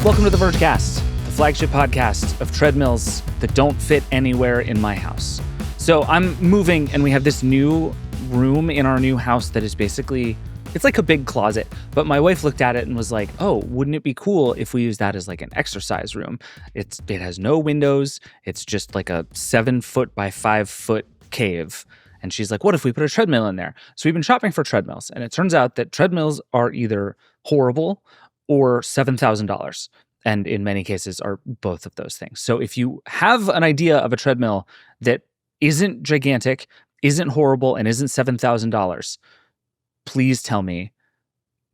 Welcome to the Vergecast, the flagship podcast of treadmills that don't fit anywhere in my house. So I'm moving, and we have this new room in our new house that is basically, it's like a big closet. But my wife looked at it and was like, oh, wouldn't it be cool if we use that as like an exercise room? It has no windows. It's just like a 7-foot by 5-foot cave. And she's like, what if we put a treadmill in there? So we've been shopping for treadmills, and it turns out that treadmills are either horrible or $7,000. And in many cases are both of those things. So if you have an idea of a treadmill that isn't gigantic, isn't horrible, and isn't $7,000, please tell me.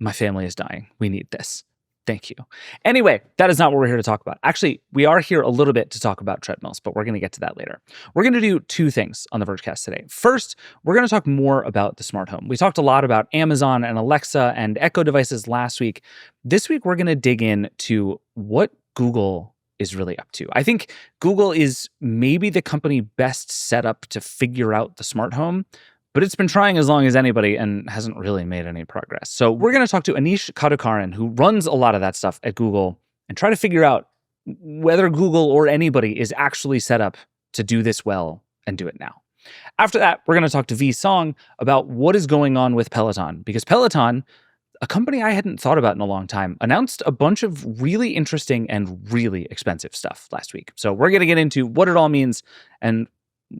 My family is dying. We need this. Thank you. Anyway, that is not what we're here to talk about. Actually, we are here a little bit to talk about treadmills, but we're going to get to that later. We're going to do two things on the Vergecast today. First, we're going to talk more about the smart home. We talked a lot about Amazon and Alexa and Echo devices last week. This week, we're going to dig into what Google is really up to. I think Google is maybe the company best set up to figure out the smart home, but it's been trying as long as anybody and hasn't really made any progress. So we're going to talk to Anish Kattukaran, who runs a lot of that stuff at Google, and try to figure out whether Google or anybody is actually set up to do this well and do it now. After that, we're going to talk to V Song about what is going on with Peloton, because Peloton, a company I hadn't thought about in a long time, announced a bunch of really interesting and really expensive stuff last week. So we're going to get into what it all means and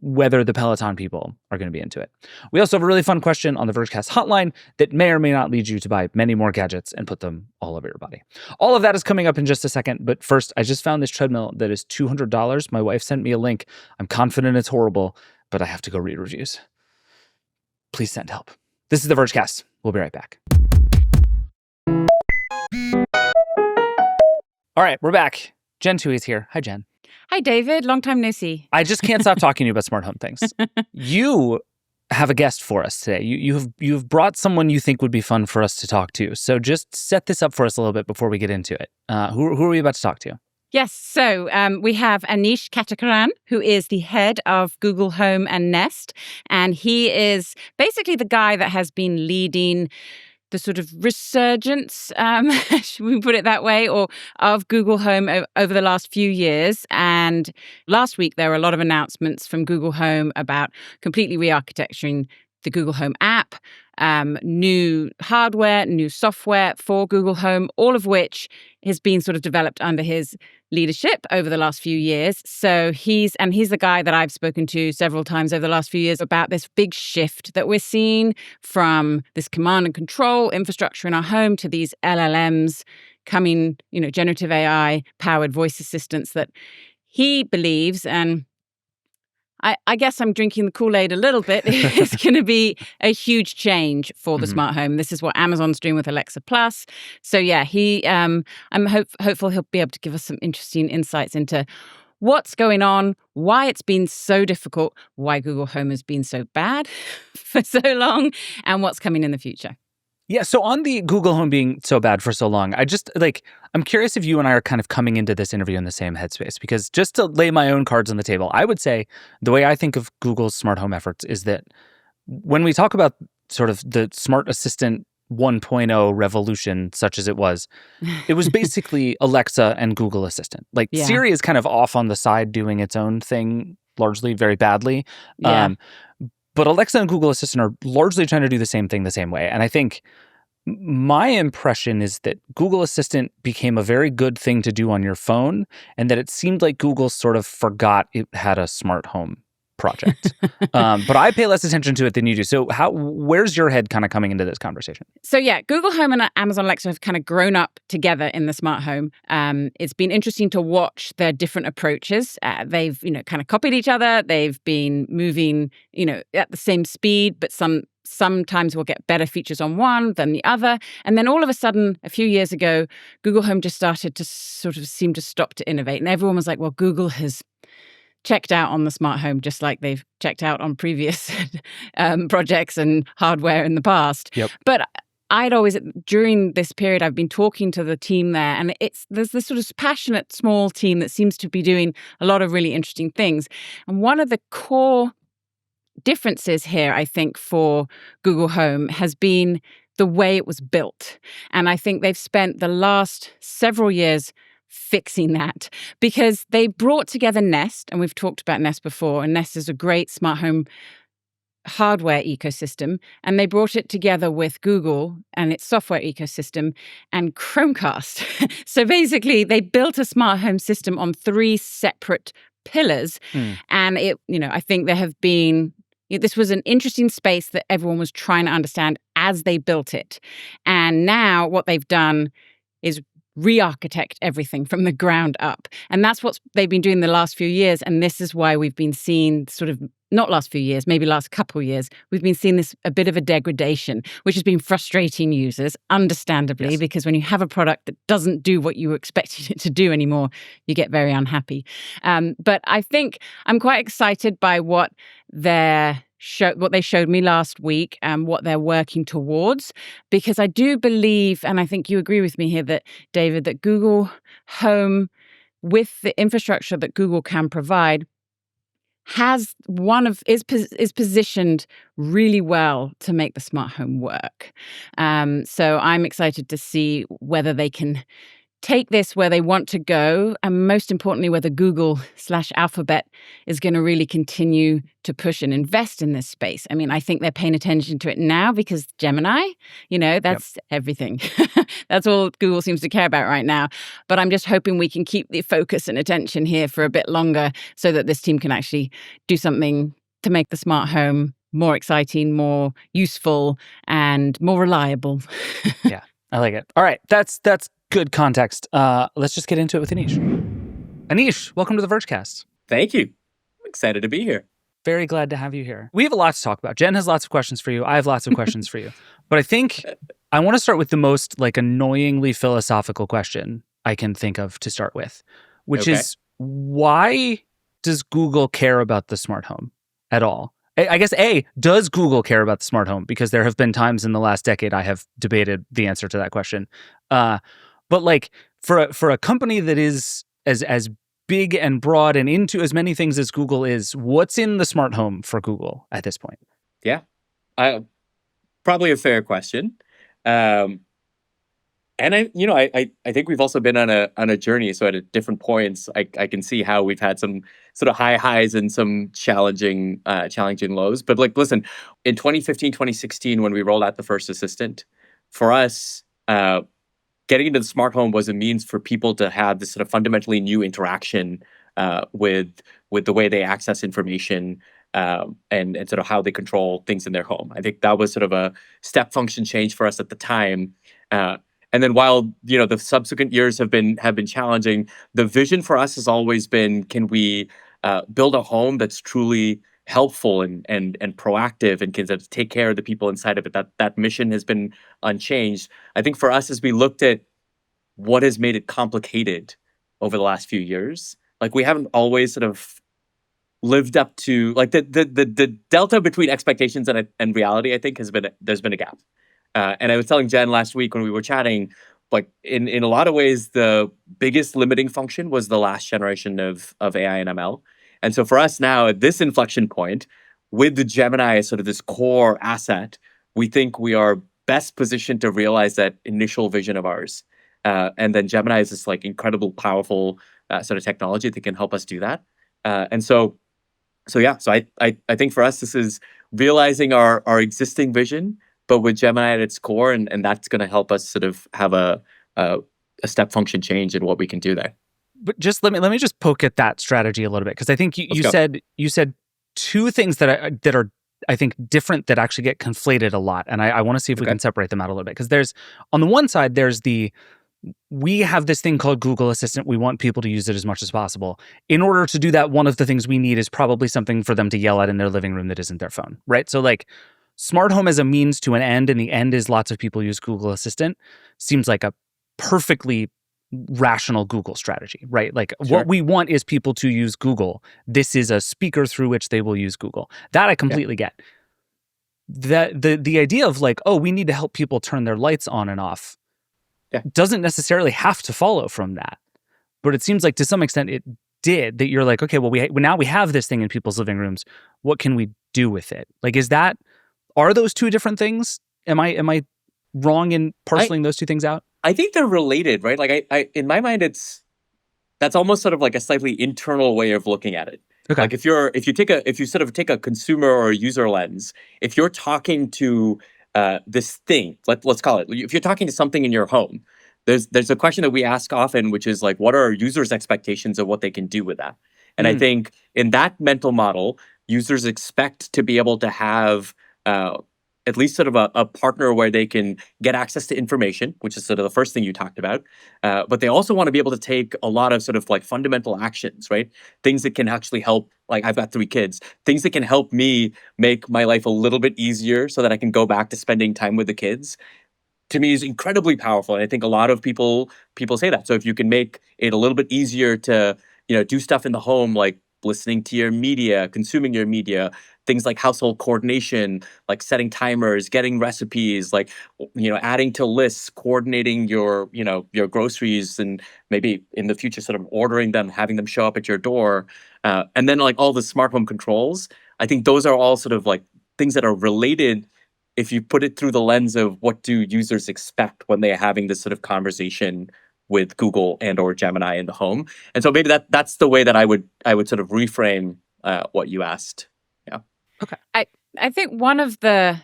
whether the Peloton people are going to be into it. We also have a really fun question on the Vergecast Hotline that may or may not lead you to buy many more gadgets and put them all over your body. All of that is coming up in just a second, but first, I just found this treadmill that is $200. My wife sent me a link. I'm confident it's horrible, but I have to go read reviews. Please send help. This is the Vergecast. We'll be right back. All right, we're back. Jen Tui is here. Hi, Jen. Hi, David. Long time no see. I just can't stop talking to you about smart home things. You have a guest for us today. You've brought someone you think would be fun for us to talk to. So just set this up for us a little bit before we get into it. Who are we about to talk to? Yes. So we have Anish Kattukaran, who is the head of Google Home and Nest. And he is basically the guy that has been leading the sort of resurgence, should we put it that way, or of Google Home over the last few years. And last week, there were a lot of announcements from Google Home about completely re-architecturing the Google Home app, new hardware, new software for Google Home, all of which has been sort of developed under his leadership over the last few years. So he's the guy that I've spoken to several times over the last few years about this big shift that we're seeing from this command and control infrastructure in our home to these LLMs coming, generative AI powered voice assistants that he believes, and I guess I'm drinking the Kool-Aid a little bit. It's going to be a huge change for the smart home. This is what Amazon's doing with Alexa Plus. So yeah, I'm hopeful he'll be able to give us some interesting insights into what's going on, why it's been so difficult, why Google Home has been so bad for so long, and what's coming in the future. Yeah, so on the Google Home being so bad for so long, I'm curious if you and I are kind of coming into this interview in the same headspace, because just to lay my own cards on the table, I would say the way I think of Google's smart home efforts is that when we talk about sort of the smart assistant 1.0 revolution, such as it was basically Alexa and Google Assistant. Siri is kind of off on the side doing its own thing, largely very badly. Yeah. But Alexa and Google Assistant are largely trying to do the same thing the same way. And I think my impression is that Google Assistant became a very good thing to do on your phone, and that it seemed like Google sort of forgot it had a smart home project. But I pay less attention to it than you do. So where's your head kind of coming into this conversation? So yeah, Google Home and Amazon Alexa have kind of grown up together in the smart home. It's been interesting to watch their different approaches. They've, kind of copied each other. They've been moving, at the same speed, but sometimes we'll get better features on one than the other. And then all of a sudden, a few years ago, Google Home just started to sort of seem to stop to innovate. And everyone was like, well, Google has checked out on the smart home, just like they've checked out on previous projects and hardware in the past. Yep. But during this period, I've been talking to the team there, and there's this sort of passionate small team that seems to be doing a lot of really interesting things. And one of the core differences here, I think, for Google Home has been the way it was built. And I think they've spent the last several years fixing that, because they brought together Nest, and we've talked about Nest before, and Nest is a great smart home hardware ecosystem, and they brought it together with Google and its software ecosystem and Chromecast. So basically, they built a smart home system on 3 separate pillars. And I think there have been, this was an interesting space that everyone was trying to understand as they built it. And now what they've done is re-architect everything from the ground up. And that's what they've been doing the last few years. And this is why we've been seeing sort of, not last few years, maybe last couple of years, we've been seeing this a bit of a degradation, which has been frustrating users, understandably, because when you have a product that doesn't do what you were expecting it to do anymore, you get very unhappy. But I think I'm quite excited by what they showed me last week and what they're working towards, because I do believe, and I think you agree with me here, that David, that Google Home, with the infrastructure that Google can provide, is positioned really well to make the smart home work. So I'm excited to see whether they can take this where they want to go, and most importantly, whether Google/Alphabet is going to really continue to push and invest in this space. I mean, I think they're paying attention to it now because Gemini, that's everything. That's all Google seems to care about right now. But I'm just hoping we can keep the focus and attention here for a bit longer so that this team can actually do something to make the smart home more exciting, more useful, and more reliable. Yeah, I like it. All right, that's good context. Let's just get into it with Anish. Anish, welcome to the Vergecast. Thank you. I'm excited to be here. Very glad to have you here. We have a lot to talk about. Jen has lots of questions for you. I have lots of questions for you. But I think I want to start with the most annoyingly philosophical question I can think of to start with, which is, why does Google care about the smart home at all? I guess, does Google care about the smart home? Because there have been times in the last decade I have debated the answer to that question. But for a company that is as big and broad and into as many things as Google is, what's in the smart home for Google at this point? Yeah, probably a fair question. And I think we've also been on a journey. So at different points, I can see how we've had some sort of high highs and some challenging lows. But listen, in 2015, 2016, when we rolled out the first assistant, for us, getting into the smart home was a means for people to have this sort of fundamentally new interaction with the way they access information and sort of how they control things in their home. I think that was sort of a step function change for us at the time. And then while the subsequent years have been challenging, the vision for us has always been: can we build a home that's truly helpful and proactive and can take care of the people inside of it? That mission has been unchanged. I think for us, as we looked at what has made it complicated over the last few years, we haven't always sort of lived up to the delta between expectations and reality. I think there's been a gap. And I was telling Jen last week when we were chatting, in a lot of ways, the biggest limiting function was the last generation of AI and ML. And so for us now, at this inflection point, with the Gemini as sort of this core asset, we think we are best positioned to realize that initial vision of ours. And then Gemini is this incredible, powerful sort of technology that can help us do that. So I think for us, this is realizing our existing vision, but with Gemini at its core, and that's going to help us sort of have a step function change in what we can do there. But just let me just poke at that strategy a little bit, because I think you said two things that are I think different that actually get conflated a lot, and I want to see if we can separate them out a little bit. Because there's, on the one side, there's we have this thing called Google Assistant. We want people to use it as much as possible. In order to do that, one of the things we need is probably something for them to yell at in their living room that isn't their phone, right? So smart home as a means to an end, and the end is lots of people use Google Assistant, seems like a perfectly rational Google strategy, right? Sure. What we want is people to use Google. This is a speaker through which they will use Google. That I completely get. The idea of we need to help people turn their lights on and off doesn't necessarily have to follow from that. But it seems like to some extent it did, that you're okay, well, now we have this thing in people's living rooms. What can we do with it? Are those two different things? Am I wrong in parceling those two things out? I think they're related, right? I in my mind, it's that's almost sort of like a slightly internal way of looking at it. Okay. Like if you sort of take a consumer or a user lens, if you're talking to this thing, let's call it, if you're talking to something in your home, there's a question that we ask often, which is like, what are users' expectations of what they can do with that? And I think in that mental model, users expect to be able to have at least sort of a partner where they can get access to information, which is sort of the first thing you talked about. But they also want to be able to take a lot of sort of like fundamental actions, right? Things that can actually help. Like I've got 3 kids, things that can help me make my life a little bit easier so that I can go back to spending time with the kids. To me is incredibly powerful. And I think a lot of people say that. So if you can make it a little bit easier to, do stuff in the home, like listening to your media, consuming your media, things like household coordination, like setting timers, getting recipes, like, adding to lists, coordinating your groceries, and maybe in the future sort of ordering them, having them show up at your door. And then like all the smart home controls, I think those are all sort of like things that are related if you put it through the lens of what do users expect when they're having this sort of conversation with Google and or Gemini in the home. And so maybe that's the way that I would sort of reframe what you asked. Yeah. Okay. I think one of the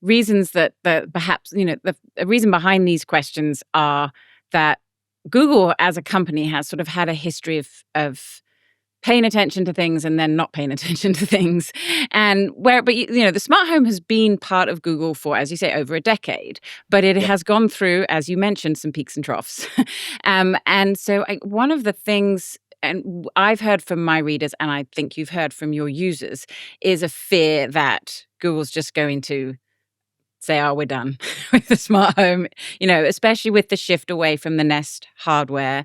reasons that perhaps, the reason behind these questions are that Google as a company has sort of had a history of paying attention to things and then not paying attention to things. And the smart home has been part of Google for, as you say, over a decade, but it has gone through, as you mentioned, some peaks and troughs. And so one of the things, and I've heard from my readers, and I think you've heard from your users, is a fear that Google's just going to say, we're done with the smart home, especially with the shift away from the Nest hardware,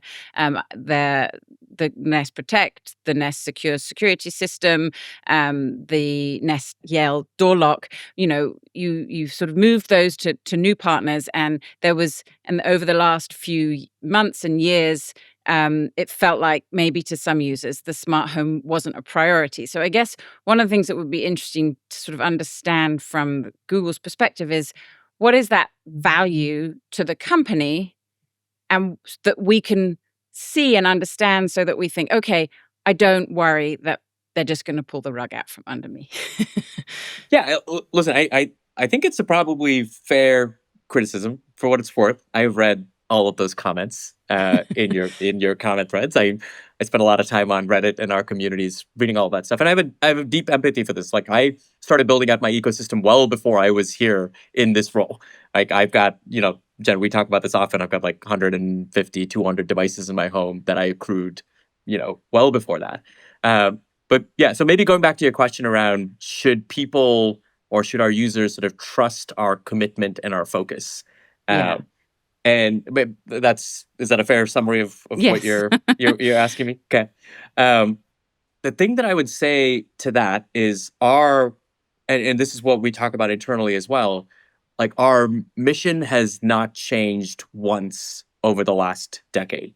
the Nest Protect, the Nest Secure security system, the Nest Yell door lock. You sort of moved those to new partners, and over the last few months and years, it felt like maybe to some users the smart home wasn't a priority. So I guess one of the things that would be interesting to sort of understand from Google's perspective is, what is that value to the company, and that we can see and understand so that we think, okay, I don't worry that they're just going to pull the rug out from under me. Yeah, listen, I think it's a probably fair criticism for what it's worth. I've read all of those comments in your comment threads. I spent a lot of time on Reddit and our communities reading all that stuff, and I have a deep empathy for this. Like I started building out my ecosystem well before I was here in this role. Like I've got, Jen, we talk about this often. I've got like 150, 200 devices in my home that I accrued, well before that. But yeah, so maybe going back to your question around should people or should our users sort of trust our commitment and our focus? And is that a fair summary of Yes. what you're asking me? Okay. The thing that I would say to that is and this is what we talk about internally as well, like our mission has not changed once over the last decade.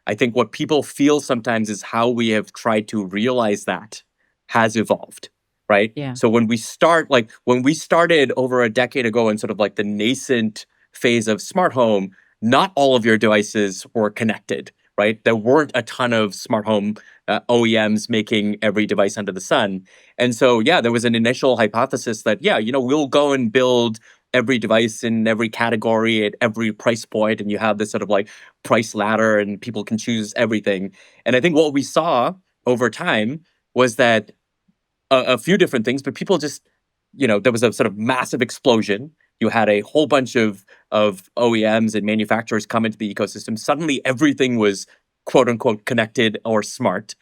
I think what people feel sometimes is how we have tried to realize that has evolved, right? Yeah. So when we started over a decade ago in sort of like the nascent phase of smart home, not all of your devices were connected, right? There weren't a ton of smart home OEMs making every device under the sun. And so, there was an initial hypothesis that, we'll go and build every device in every category at every price point, and you have this sort of like price ladder and people can choose everything. And I think what we saw over time was that a few different things, but people just, there was a sort of massive explosion. You had a whole bunch of OEMs and manufacturers come into the ecosystem. Suddenly everything was quote unquote connected or smart.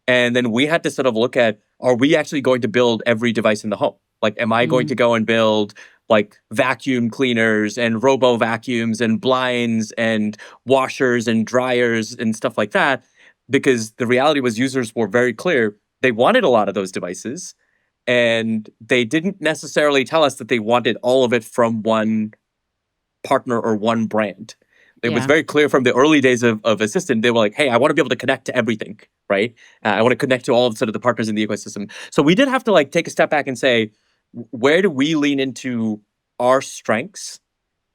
And then we had to sort of look at, are we actually going to build every device in the home? Like, am I going to go and build like vacuum cleaners and robo vacuums and blinds and washers and dryers and stuff like that? Because the reality was users were very clear. They wanted a lot of those devices. And they didn't necessarily tell us that they wanted all of it from one partner or one brand. It was very clear from the early days of Assistant. They were like, hey, I want to be able to connect to everything, right? I want to connect to all of sort of the partners in the ecosystem. So we did have to like take a step back and say, where do we lean into our strengths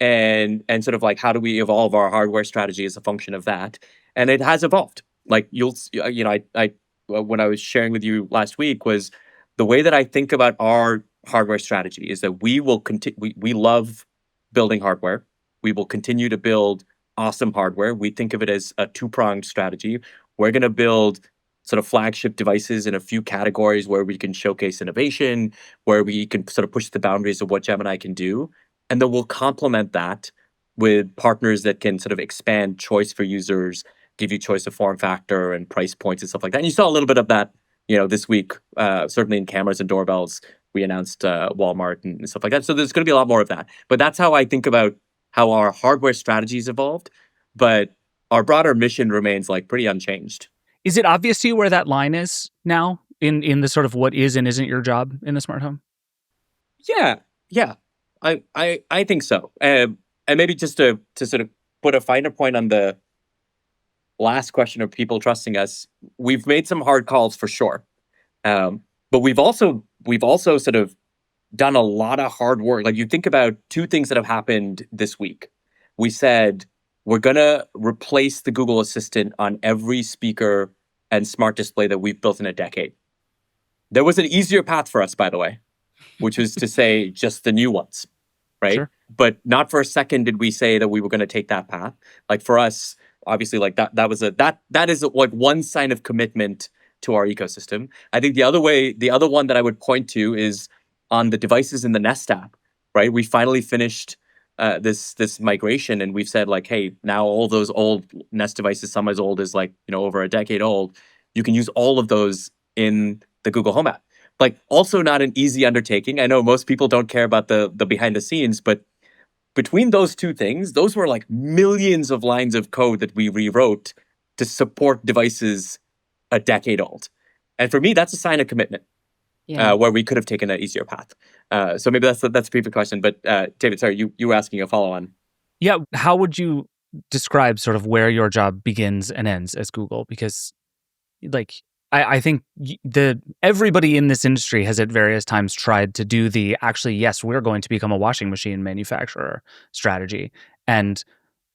and sort of like how do we evolve our hardware strategy as a function of that? And it has evolved. like I when I was sharing with you last week was the way that I think about our hardware strategy is that we will continue. We love building hardware. We will continue to build awesome hardware. We think of it as a two-pronged strategy. We're going to build sort of flagship devices in a few categories where we can showcase innovation, where we can sort of push the boundaries of what Gemini can do. And then we'll complement that with partners that can sort of expand choice for users, give you choice of form factor and price points and stuff like that. And you saw a little bit of that, this week, certainly in cameras and doorbells. We announced Walmart and stuff like that. So there's going to be a lot more of that. But that's how I think about how our hardware strategies evolved. But our broader mission remains like pretty unchanged. Is it obvious to you where that line is now in the sort of what is and isn't your job in the smart home? Yeah. I think so. And maybe just to sort of put a finer point on the last question of people trusting us, we've made some hard calls for sure. But we've also sort of done a lot of hard work. Like you think about two things that have happened this week. We said we're going to replace the Google Assistant on every speaker and smart display that we've built in a decade. There was an easier path for us, by the way, which was to say just the new ones, right? Sure. But not for a second did we say that we were going to take that path. Like for us, obviously, like that is like one sign of commitment to our ecosystem. I think the other one that I would point to is on the devices in the Nest app, right? We finally finished this migration, and we've said like, hey, now all those old Nest devices, some as old as like over a decade old, you can use all of those in the Google Home app. Like, also not an easy undertaking. I know most people don't care about the behind the scenes, but between those two things, those were like millions of lines of code that we rewrote to support devices a decade old. And for me, that's a sign of commitment. Yeah. Where we could have taken an easier path. So maybe that's a brief question. But David, sorry, you were asking a follow-on. Yeah. How would you describe sort of where your job begins and ends as Google? Because like I think everybody in this industry has at various times tried to do the actually, yes, we're going to become a washing machine manufacturer strategy. And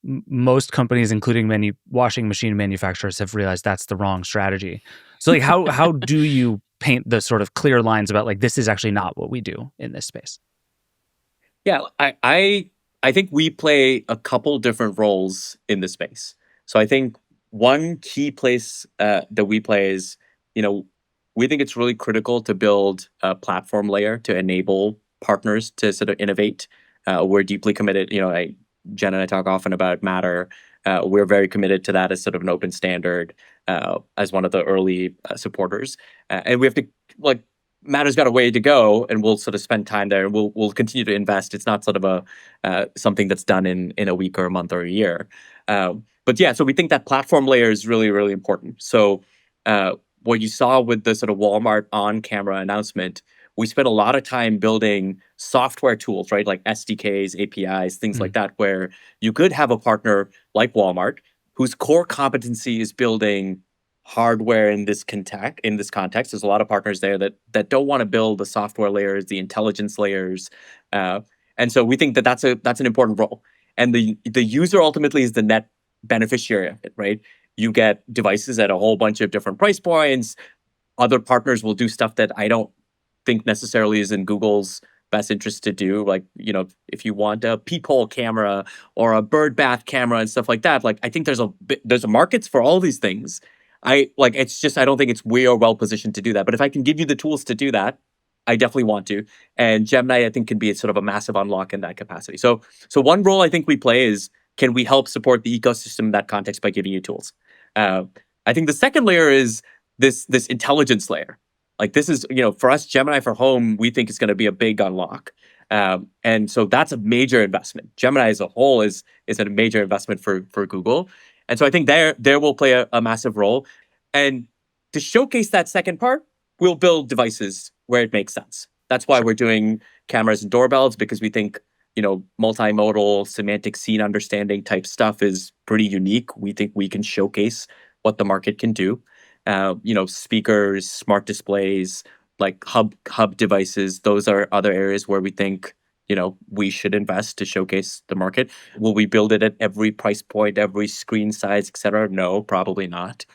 most companies, including many washing machine manufacturers, have realized that's the wrong strategy. So like how do you paint the sort of clear lines about like, this is actually not what we do in this space? Yeah, I think we play a couple different roles in this space. So I think one key place that we play is, we think it's really critical to build a platform layer to enable partners to sort of innovate. We're deeply committed. Jen and I talk often about Matter. We're very committed to that as sort of an open standard as one of the early supporters. And we have to, like, Matter's got a way to go, and we'll sort of spend time there. We'll continue to invest. It's not sort of something that's done in a week or a month or a year. But yeah, so we think that platform layer is really, really important. So what you saw with the sort of Walmart on-camera announcement, we spent a lot of time building software tools, right? Like SDKs, APIs, things like that, where you could have a partner like Walmart whose core competency is building hardware in this context. There's a lot of partners there that don't want to build the software layers, the intelligence layers. And so we think that that's an important role. And the user ultimately is the net beneficiary of it, right? You get devices at a whole bunch of different price points. Other partners will do stuff that I don't think necessarily is in Google's best interest to do. Like, if you want a peephole camera or a bird bath camera and stuff like that, like I think there's a markets for all these things. I don't think we are well positioned to do that. But if I can give you the tools to do that, I definitely want to. And Gemini, I think, can be sort of a massive unlock in that capacity. So one role I think we play is, can we help support the ecosystem in that context by giving you tools? I think the second layer is this intelligence layer. Like this is, for us, Gemini for Home, we think is going to be a big unlock. And so that's a major investment. Gemini as a whole is a major investment for Google. And so I think there will play a massive role. And to showcase that second part, we'll build devices where it makes sense. That's why we're doing cameras and doorbells, because we think, multimodal semantic scene understanding type stuff is pretty unique. We think we can showcase what the market can do. Speakers, smart displays, like hub devices, those are other areas where we think, we should invest to showcase the market. Will we build it at every price point, every screen size, et cetera? No, probably not.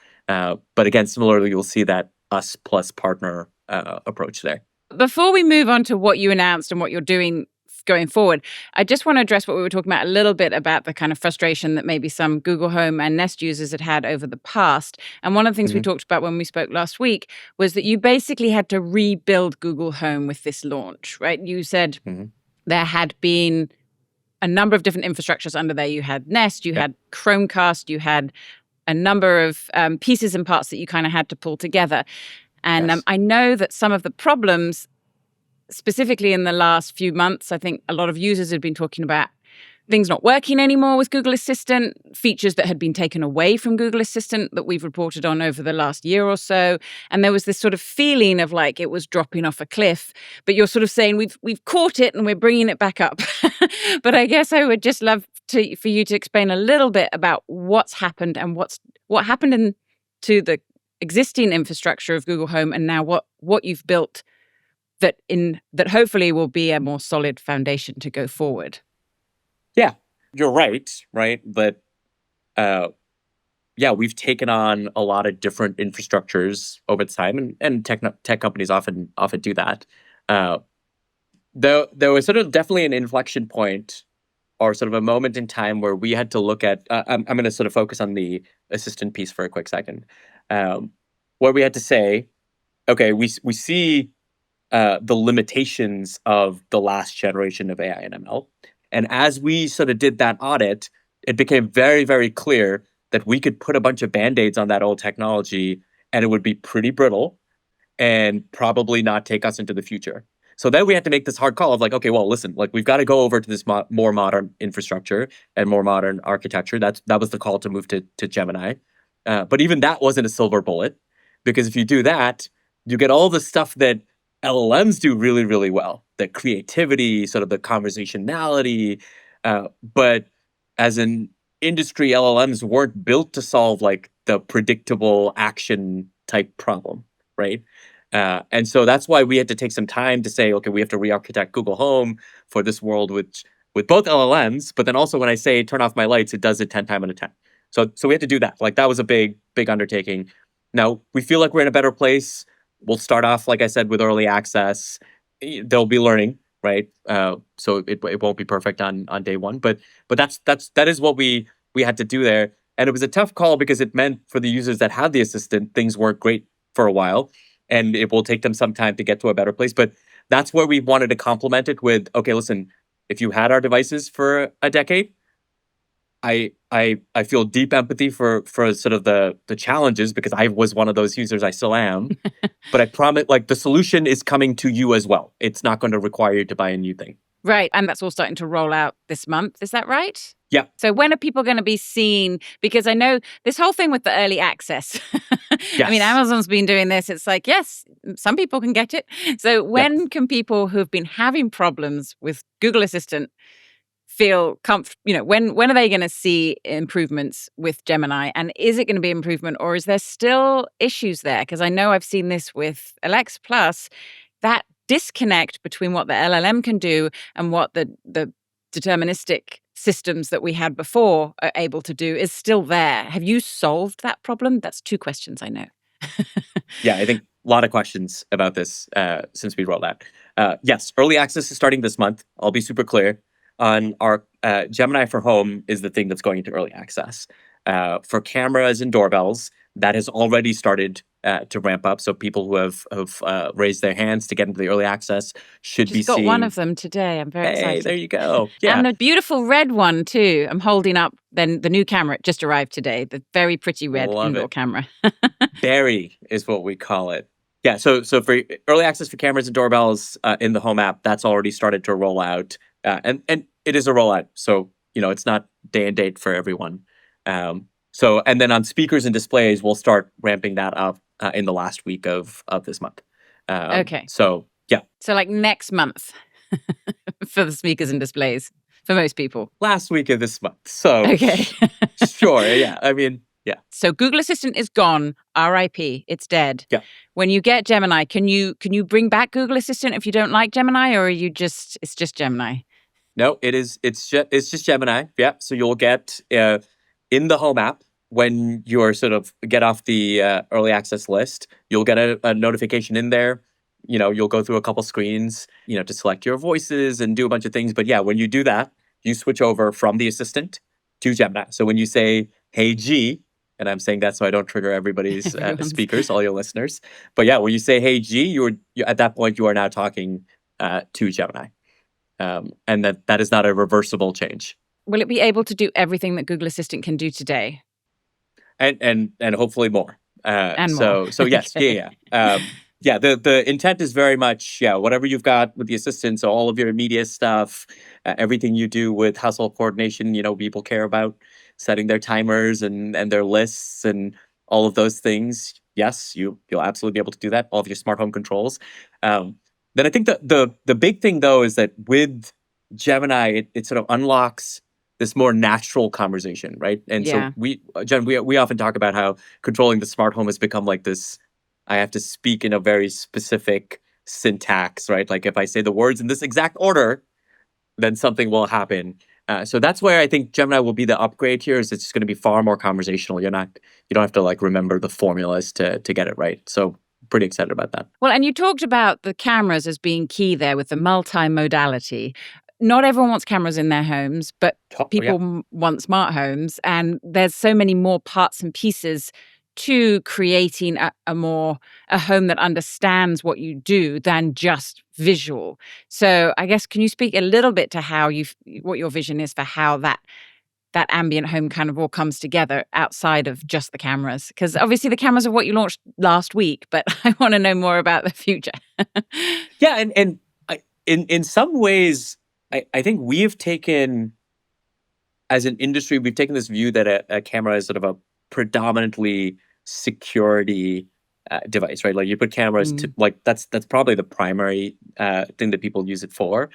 But again, similarly, you'll see that us plus partner approach there. Before we move on to what you announced and what you're doing going forward, I just want to address what we were talking about a little bit about the kind of frustration that maybe some Google Home and Nest users had over the past. And one of the things we talked about when we spoke last week was that you basically had to rebuild Google Home with this launch, right? You said there had been a number of different infrastructures under there. You had Nest, you had Chromecast, you had a number of pieces and parts that you kind of had to pull together. And I know that some of the problems, specifically in the last few months, I think a lot of users had been talking about things not working anymore with Google Assistant, features that had been taken away from Google Assistant that we've reported on over the last year or so. And there was this sort of feeling of like it was dropping off a cliff. But you're sort of saying we've caught it and we're bringing it back up. But I guess I would just love for you to explain a little bit about what's happened and what happened to the existing infrastructure of Google Home and now what you've built that hopefully will be a more solid foundation to go forward. Yeah, you're right? But we've taken on a lot of different infrastructures over time, and tech companies often do that. There was sort of definitely an inflection point or sort of a moment in time where we had to look at, I'm going to sort of focus on the assistant piece for a quick second, where we had to say, okay, we see the limitations of the last generation of AI and ML. And as we sort of did that audit, it became very, very clear that we could put a bunch of Band-Aids on that old technology and it would be pretty brittle and probably not take us into the future. So then we had to make this hard call of like, okay, well, listen, like we've got to go over to this more modern infrastructure and more modern architecture. That was the call to move to Gemini. But even that wasn't a silver bullet, because if you do that, you get all the stuff that LLMs do really, really well, the creativity, sort of the conversationality. But as an industry, LLMs weren't built to solve like the predictable action type problem, right? And so that's why we had to take some time to say, okay, we have to re-architect Google Home for this world with both LLMs, but then also when I say turn off my lights, it does it 10 times out of 10. So we had to do that. Like that was a big, big undertaking. Now we feel like we're in a better place. We'll start off, like I said, with early access. They'll be learning, right? So it won't be perfect on day one, but that is what we had to do there. And it was a tough call because it meant for the users that had the assistant, things weren't great for a while, and it will take them some time to get to a better place. But that's where we wanted to complement it with, okay, listen, if you had our devices for a decade, I feel deep empathy for sort of the challenges, because I was one of those users. I still am. But I promise, like, the solution is coming to you as well. It's not going to require you to buy a new thing. Right. And that's all starting to roll out this month. Is that right? Yeah. So when are people going to be seeing, because I know this whole thing with the early access. Yes. I mean, Amazon's been doing this. It's like, yes, some people can get it. So when can people who've been having problems with Google Assistant feel comfortable? When are they going to see improvements with Gemini? And is it going to be improvement, or is there still issues there? Because I know I've seen this with Alexa Plus, that disconnect between what the LLM can do and what the deterministic systems that we had before are able to do is still there. Have you solved that problem? That's two questions, I know. Yeah, I think a lot of questions about this since we rolled out. Yes, early access is starting this month. I'll be super clear. On our Gemini for Home is the thing that's going into early access. For cameras and doorbells, that has already started to ramp up. So people who have raised their hands to get into the early access should be seeing. Just got one of them today. I'm very excited. Hey, there you go. Yeah. And a beautiful red one too. I'm holding up then the new camera. It just arrived today. The very pretty red indoor camera. Berry is what we call it. Yeah. So for early access for cameras and doorbells in the Home app, that's already started to roll out. And it is a rollout. So, it's not day and date for everyone. And then on speakers and displays, we'll start ramping that up in the last week of this month. Okay. So, yeah. So like next month for the speakers and displays for most people. Last week of this month. So, okay. Sure. Yeah. I mean, yeah. So Google Assistant is gone. RIP. It's dead. Yeah. When you get Gemini, can you bring back Google Assistant if you don't like Gemini, or it's just Gemini? No, it's just Gemini. Yeah. So you'll get in the Home app, when you're sort of get off the early access list, you'll get a notification in there. You'll go through a couple screens, to select your voices and do a bunch of things. But yeah, when you do that, you switch over from the assistant to Gemini. So when you say, "Hey G," and I'm saying that so I don't trigger everybody's speakers, all your listeners. But yeah, when you say, "Hey G," you at that point you are now talking to Gemini, and that is not a reversible change. Will it be able to do everything that Google Assistant can do today? And hopefully more. And more. So yes, Okay. yeah. The intent is very much whatever you've got with the assistant. So all of your media stuff, everything you do with household coordination. People care about setting their timers and their lists and all of those things. Yes, you'll absolutely be able to do that. All of your smart home controls. Then I think the big thing though is that with Gemini, it sort of unlocks this more natural conversation, right? And so Jen, we often talk about how controlling the smart home has become like this. I have to speak in a very specific syntax, right? Like if I say the words in this exact order, then something will happen. So that's where I think Gemini will be the upgrade here. Is it's just going to be far more conversational. You don't have to like remember the formulas to get it right. So pretty excited about that. Well, and you talked about the cameras as being key there with the multimodality. Not everyone wants cameras in their homes, but people want smart homes. And there's so many more parts and pieces to creating a home that understands what you do than just visual. So I guess, can you speak a little bit to what your vision is for how that ambient home kind of all comes together outside of just the cameras? Because obviously the cameras are what you launched last week, but I want to know more about the future. Yeah, and in some ways, I think we have taken, as an industry, we've taken this view that a camera is sort of a predominantly security device, right? Like you put cameras to, like that's probably the primary thing that people use it for.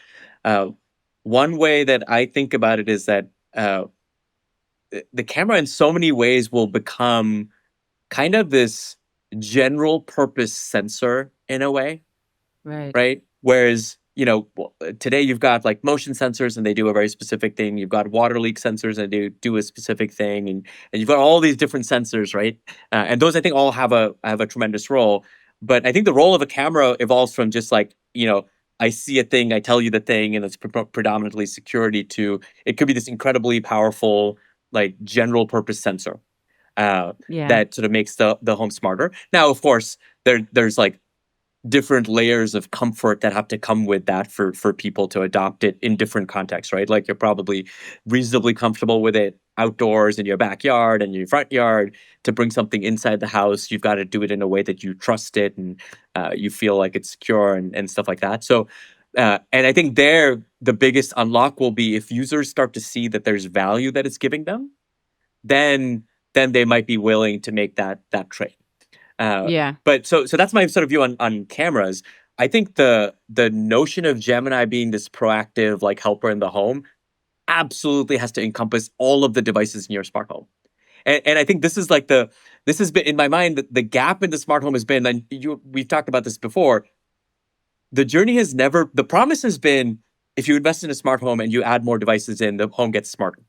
One way that I think about it is that the camera in so many ways will become kind of this general purpose sensor in a way, right? Whereas today you've got like motion sensors and they do a very specific thing. You've got water leak sensors and they do a specific thing, and you've got all these different sensors, right? And those I think all have a tremendous role. But I think the role of a camera evolves from just like I see a thing, I tell you the thing, and it's predominantly security, to it could be this incredibly powerful like general purpose sensor that sort of makes the home smarter. Now, of course, there's like different layers of comfort that have to come with that for people to adopt it in different contexts, right? Like you're probably reasonably comfortable with it outdoors in your backyard and your front yard. To bring something inside the house, you've got to do it in a way that you trust it and you feel like it's secure and stuff like that. So, and I think the biggest unlock will be if users start to see that there's value that it's giving them, then they might be willing to make that trade. But so that's my sort of view on cameras. I think the notion of Gemini being this proactive like helper in the home absolutely has to encompass all of the devices in your smart home. And I think this is like this has been in my mind, the gap in the smart home has been, and we've talked about this before. The promise has been, if you invest in a smart home and you add more devices in, the home gets smarter.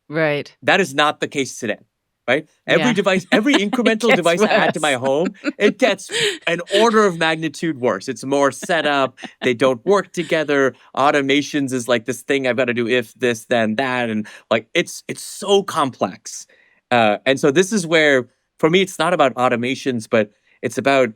Right. That is not the case today. Right? Every device, every incremental device I add to my home, it gets an order of magnitude worse. It's more set up. They don't work together. Automations is like this thing I've got to do if this, then that. And like, it's so complex. And so this is where, for me, it's not about automations, but it's about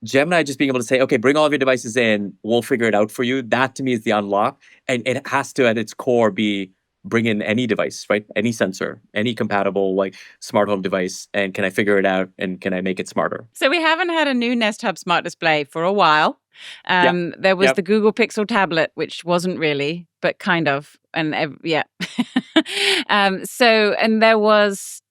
Gemini just being able to say, okay, bring all of your devices in. We'll figure it out for you. That to me is the unlock. And it has to, at its core, be bring in any device, right? Any sensor, any compatible like smart home device, and can I figure it out and can I make it smarter? So we haven't had a new Nest Hub smart display for a while. There was the Google Pixel tablet, which wasn't really, but kind of, and and there was,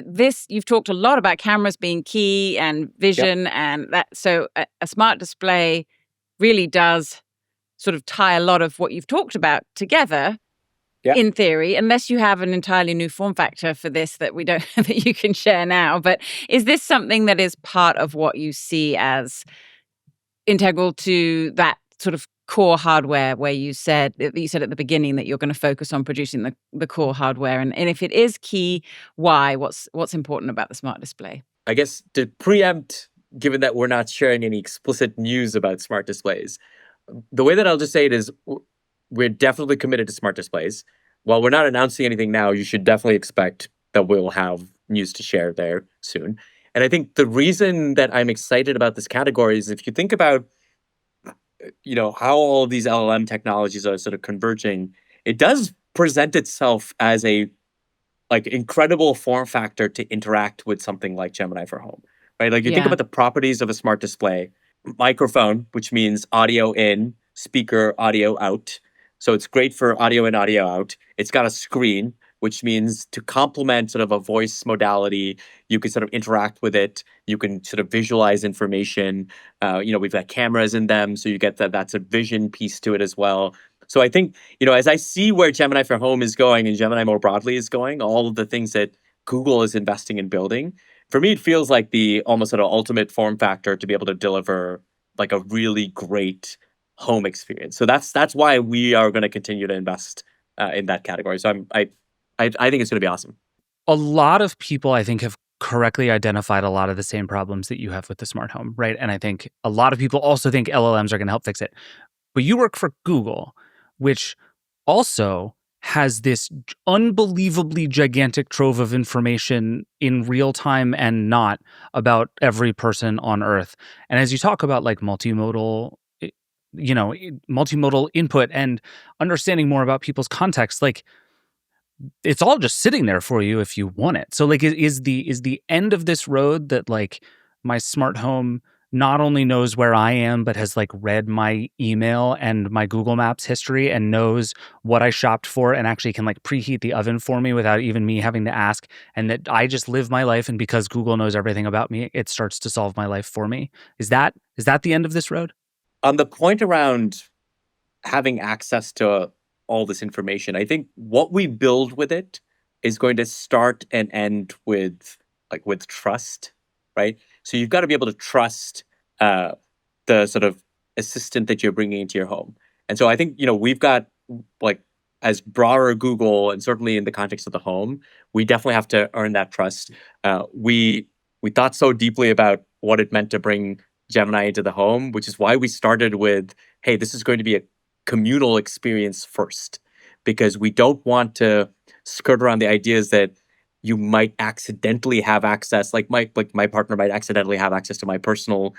this. You've talked a lot about cameras being key and vision and that. So a smart display really does sort of tie a lot of what you've talked about together. In theory, unless you have an entirely new form factor for this that we don't that you can share now. But is this something that is part of what you see as integral to that sort of core hardware where you said at the beginning that you're going to focus on producing the core hardware, and if it is key, why? What's important about the smart display? I guess to preempt, given that we're not sharing any explicit news about smart displays, the way that I'll just say it is we're definitely committed to smart displays. While we're not announcing anything now, you should definitely expect that we'll have news to share there soon. And I think the reason that I'm excited about this category is if you think about how all of these LLM technologies are sort of converging, it does present itself as a incredible form factor to interact with something like Gemini for Home, right? Like you think Yeah. about the properties of a smart display, microphone, which means audio in, speaker, audio out. So it's great for audio in, audio out. It's got a screen, which means to complement sort of a voice modality, you can sort of interact with it. You can sort of visualize information. We've got cameras in them, so you get that's a vision piece to it as well. So I think, as I see where Gemini for Home is going and Gemini more broadly is going, all of the things that Google is investing in building, for me, it feels like the almost sort of ultimate form factor to be able to deliver like a really great home experience. So that's why we are going to continue to invest in that category. So I think it's going to be awesome. A lot of people, I think, have correctly identified a lot of the same problems that you have with the smart home, right? And I think a lot of people also think LLMs are going to help fix it. But you work for Google, which also has this unbelievably gigantic trove of information in real time and not about every person on Earth. And as you talk about like multimodal input and understanding more about people's context, like it's all just sitting there for you if you want it. So like is the end of this road that like my smart home not only knows where I am, but has like read my email and my Google Maps history and knows what I shopped for and actually can like preheat the oven for me without even me having to ask, and that I just live my life, and because Google knows everything about me, it starts to solve my life for me. Is that the end of this road? On the point around having access to all this information, I think what we build with it is going to start and end with trust, right? So you've got to be able to trust the sort of assistant that you're bringing into your home. And so I think, we've got like as broader Google, and certainly in the context of the home, we definitely have to earn that trust. We thought so deeply about what it meant to bring Gemini into the home, which is why we started with, hey, this is going to be a communal experience first, because we don't want to skirt around the ideas that you might accidentally have access, like my partner might accidentally have access to my personal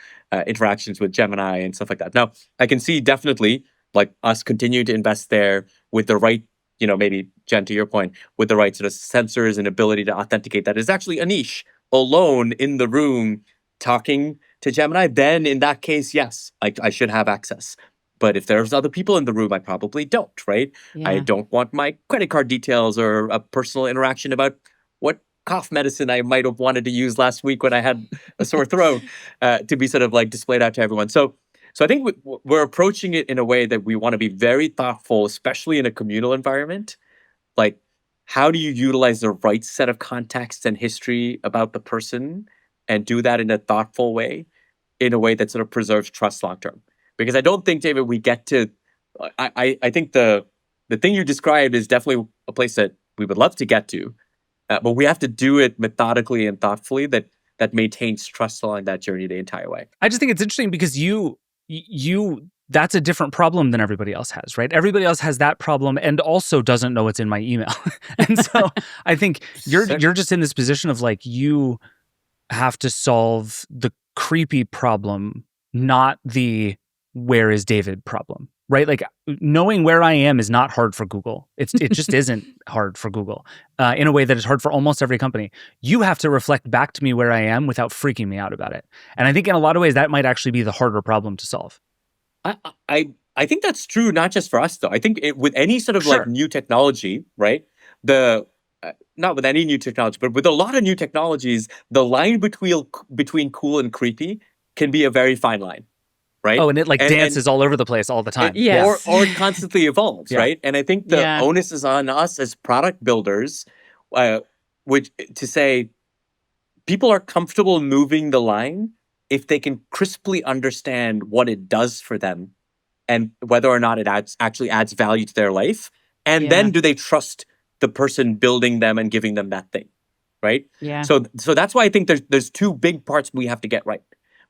interactions with Gemini and stuff like that. Now, I can see definitely like us continue to invest there with the right, maybe Jen, to your point, with the right sort of sensors and ability to authenticate that is actually Anish alone in the room talking to Gemini. Then in that case, yes, I should have access. But if there's other people in the room, I probably don't, right? Yeah. I don't want my credit card details or a personal interaction about what cough medicine I might have wanted to use last week when I had a sore throat to be sort of like displayed out to everyone. So I think we're approaching it in a way that we want to be very thoughtful, especially in a communal environment. Like, how do you utilize the right set of context and history about the person and do that in a thoughtful way, in a way that sort of preserves trust long term? Because I don't think, David, we get to. I think the thing you described is definitely a place that we would love to get to, but we have to do it methodically and thoughtfully that maintains trust along that journey the entire way. I just think it's interesting because you that's a different problem than everybody else has, right? Everybody else has that problem and also doesn't know what's in my email. And so I think you're just in this position of like, you have to solve the creepy problem, not the where is David problem, right? Like knowing where I am is not hard for Google. It just isn't hard for Google in a way that is hard for almost every company. You have to reflect back to me where I am without freaking me out about it. And I think in a lot of ways that might actually be the harder problem to solve. I think that's true, not just for us though. I think with any sort of like new technology, right? Not with any new technology, but with a lot of new technologies, the line between cool and creepy can be a very fine line, right? Oh, and it dances all over the place all the time. Yes. Or it constantly evolves, right? And I think the onus is on us as product builders, which to say people are comfortable moving the line if they can crisply understand what it does for them and whether or not it actually adds value to their life. And Yeah. then do they trust the person building them and giving them that thing, right? Yeah. So that's why I think there's two big parts we have to get right,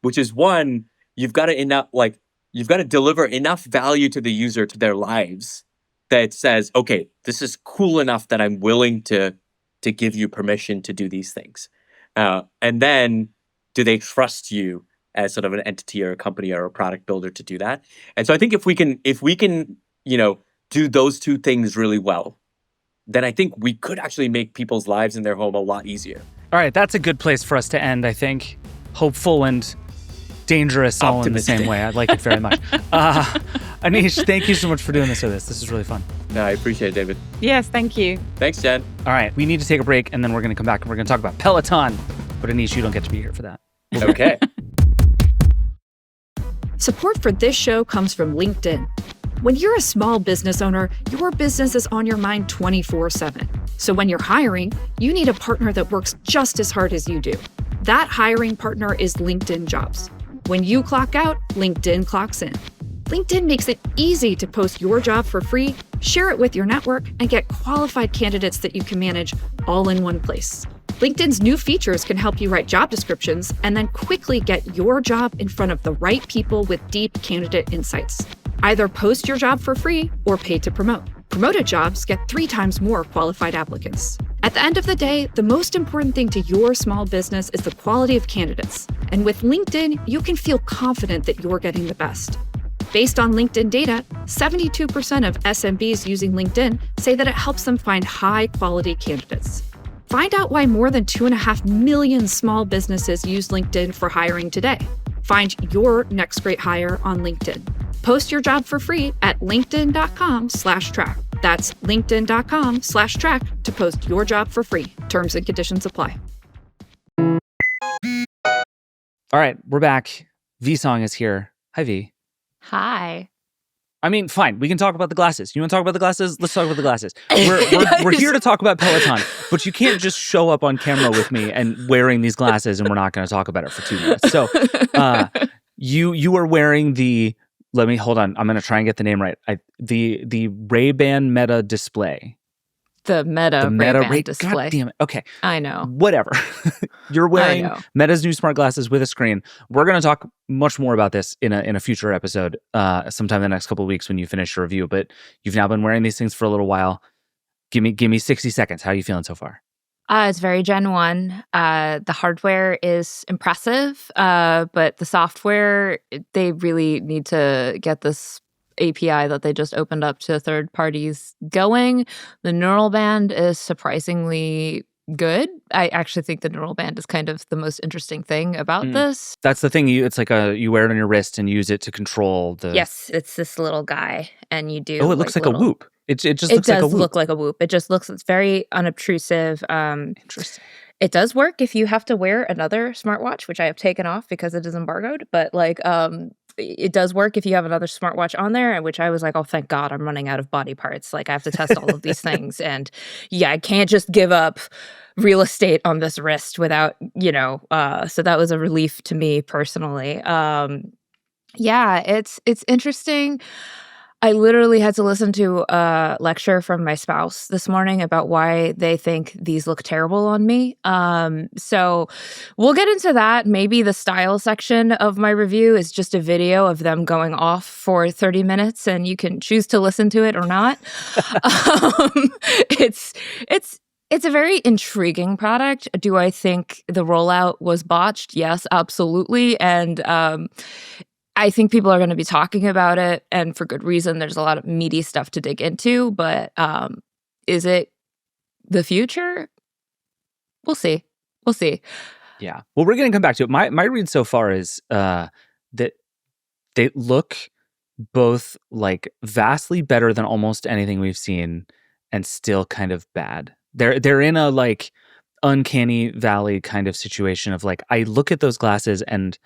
which is one, you've got to deliver enough value to the user, to their lives, that says, okay, this is cool enough that I'm willing to give you permission to do these things. And then do they trust you as sort of an entity or a company or a product builder to do that? And so I think if we can, do those two things really well, then I think we could actually make people's lives in their home a lot easier. All right, that's a good place for us to end, I think. Hopeful and dangerous all in the same way. I like it very much. Anish, thank you so much for doing this with us. This is really fun. No, I appreciate it, David. Yes, thank you. Thanks, Jen. All right, we need to take a break, and then we're going to come back and we're going to talk about Peloton. But Anish, you don't get to be here for that. Okay. Support for this show comes from LinkedIn. When you're a small business owner, your business is on your mind 24/7. So when you're hiring, you need a partner that works just as hard as you do. That hiring partner is LinkedIn Jobs. When you clock out, LinkedIn clocks in. LinkedIn makes it easy to post your job for free, share it with your network, and get qualified candidates that you can manage all in one place. LinkedIn's new features can help you write job descriptions and then quickly get your job in front of the right people with deep candidate insights. Either post your job for free or pay to promote. Promoted jobs get 3 times more qualified applicants. At the end of the day, the most important thing to your small business is the quality of candidates. And with LinkedIn, you can feel confident that you're getting the best. Based on LinkedIn data, 72% of SMBs using LinkedIn say that it helps them find high-quality candidates. Find out why more than 2.5 million small businesses use LinkedIn for hiring today. Find your next great hire on LinkedIn. Post your job for free at linkedin.com/track. That's linkedin.com/track to post your job for free. Terms and conditions apply. All right, we're back. V-Song is here. Hi, V. Hi. I mean, fine. We can talk about the glasses. You want to talk about the glasses? Let's talk about the glasses. We're here to talk about Peloton, but you can't just show up on camera with me and wearing these glasses, and we're not going to talk about it for 2 minutes. So, you are wearing the. Let me hold on. I'm going to try and get the name right. The Ray-Ban Meta display. The Meta Ray-Ban display. God damn it. Okay. I know. Whatever. You're wearing Meta's new smart glasses with a screen. We're going to talk much more about this in a future episode, sometime in the next couple of weeks when you finish your review. But you've now been wearing these things for a little while. Give me 60 seconds. How are you feeling so far? It's very Gen 1. The hardware is impressive, but the software, they really need to get this API that they just opened up to third parties going. The neural band is surprisingly good. I actually think the neural band is kind of the most interesting thing about this. That's the thing. It's like you wear it on your wrist and use it to control the. Yes, it's this little guy, and you do. Oh, it looks like a Whoop. It just looks like a Whoop. It does look like a Whoop. It just looks. It's very unobtrusive. Interesting. It does work if you have to wear another smartwatch, which I have taken off because it is embargoed. But it does work if you have another smartwatch on there, and which I was like, oh, thank God, I'm running out of body parts. Like, I have to test all of these things. And yeah, I can't just give up real estate on this wrist without, so that was a relief to me personally. Yeah, it's interesting. I literally had to listen to a lecture from my spouse this morning about why they think these look terrible on me. So we'll get into that. Maybe the style section of my review is just a video of them going off for 30 minutes, and you can choose to listen to it or not. It's a very intriguing product. Do I think the rollout was botched? Yes, absolutely. And I think people are going to be talking about it, and for good reason. There's a lot of meaty stuff to dig into, but is it the future? We'll see. Yeah. Well, we're going to come back to it. My read so far is that they look both like vastly better than almost anything we've seen, and still kind of bad. They're in a like uncanny valley kind of situation of like, I look at those glasses and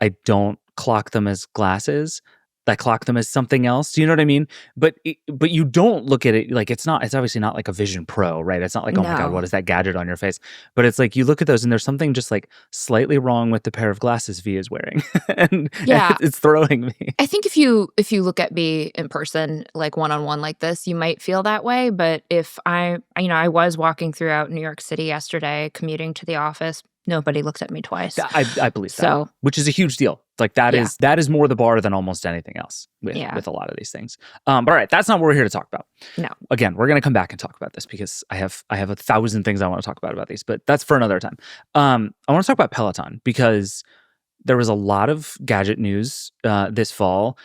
I don't clock them as glasses. that clock them as something else. Do you know what I mean? But you don't look at it like it's obviously not like a Vision Pro, right? It's not like, oh my God, No. what is that gadget on your face? But it's like you look at those and there's something just like slightly wrong with the pair of glasses V is wearing. and Yeah. it's throwing me. I think if you look at me in person, like one-on-one like this, you might feel that way. But if I was walking throughout New York City yesterday, commuting to the office, nobody looked at me twice. I believe that, So, which is a huge deal. Like that is more the bar than almost anything else with a lot of these things. But all right, that's not what we're here to talk about. No. Again, we're going to come back and talk about this because I have 1,000 things I want to talk about these, but that's for another time. I want to talk about Peloton because there was a lot of gadget news this fall.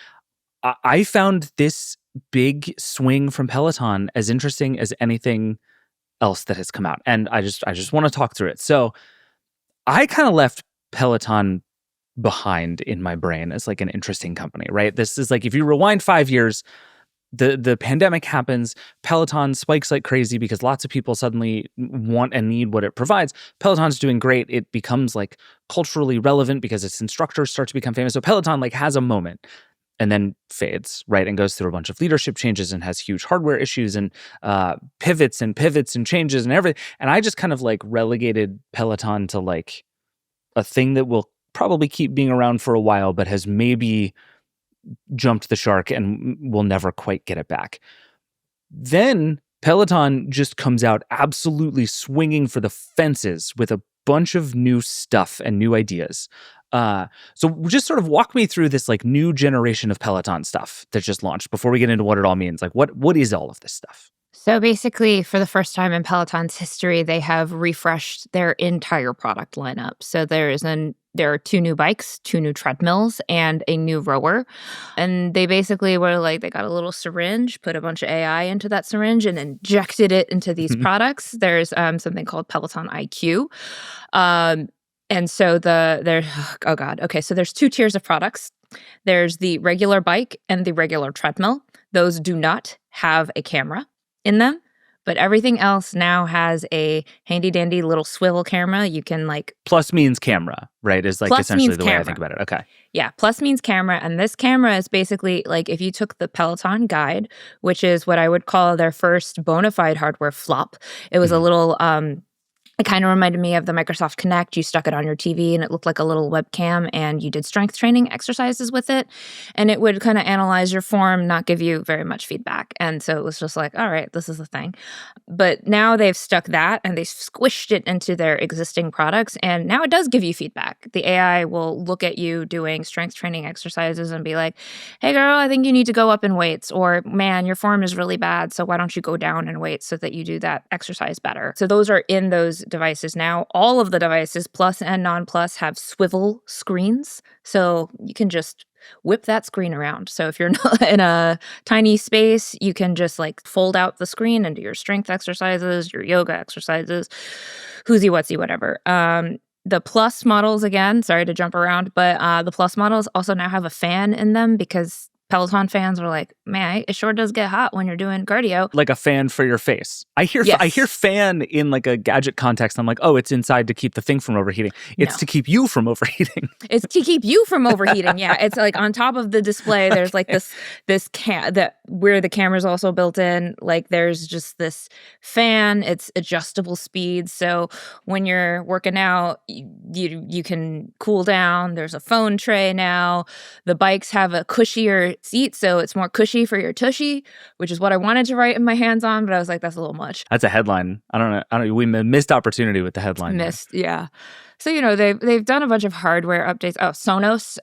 I found this big swing from Peloton as interesting as anything else that has come out, and I just want to talk through it. So I kind of left Peloton behind in my brain as like an interesting company, right? This is like, if you rewind 5 years, the pandemic happens, Peloton spikes like crazy because lots of people suddenly want and need what it provides. Peloton's doing great. It becomes like culturally relevant because its instructors start to become famous. So Peloton like has a moment and then fades, right? And goes through a bunch of leadership changes and has huge hardware issues and pivots and changes and everything. And I just kind of like relegated Peloton to like a thing that will probably keep being around for a while, but has maybe jumped the shark and will never quite get it back. Then Peloton just comes out absolutely swinging for the fences with a bunch of new stuff and new ideas. So just sort of walk me through this like new generation of Peloton stuff that just launched before we get into what it all means. Like what is all of this stuff? So basically, for the first time in Peloton's history, they have refreshed their entire product lineup. So there are 2 new bikes, 2 new treadmills, and a new rower. And they basically were like, they got a little syringe, put a bunch of AI into that syringe, and injected it into these products. There's something called Peloton IQ. And so so there's 2 tiers of products. There's the regular bike and the regular treadmill. Those do not have a camera in them, but everything else now has a handy dandy little swivel camera. You can like plus means camera, right? Is like essentially the way I think about it. Okay. Yeah, plus means camera. And this camera is basically like if you took the Peloton Guide, which is what I would call their first bona fide hardware flop. It was a little it kind of reminded me of the Microsoft Kinect. You stuck it on your TV and it looked like a little webcam and you did strength training exercises with it. And it would kind of analyze your form, not give you very much feedback. And so it was just like, all right, this is the thing. But now they've stuck that and they've squished it into their existing products. And now it does give you feedback. The AI will look at you doing strength training exercises and be like, hey girl, I think you need to go up in weights. Or man, your form is really bad. So why don't you go down in weights so that you do that exercise better? So those are in those devices now. All of the devices, Plus and non-Plus, have swivel screens. So you can just whip that screen around. So if you're not in a tiny space, you can just like fold out the screen and do your strength exercises, your yoga exercises, whoosie whatsy, whatever. The Plus models, again, sorry to jump around, but the Plus models also now have a fan in them because Peloton fans were like, man, it sure does get hot when you're doing cardio. Like a fan for your face. I hear fan in like a gadget context. I'm like, oh, it's inside to keep the thing from overheating. It's to keep you from overheating. It's to keep you from overheating. Yeah, it's like on top of the display. There's like this where the camera's also built in. Like there's just this fan. It's adjustable speed. So when you're working out, you can cool down. There's a phone tray now. The bikes have a cushier seat, so it's more cushy for your tushy, which is what I wanted to write in my hands on, but I was like, that's a little much. That's a headline. I don't know. We missed opportunity with the headline. Yeah. So they've done a bunch of hardware updates. Oh, Sonos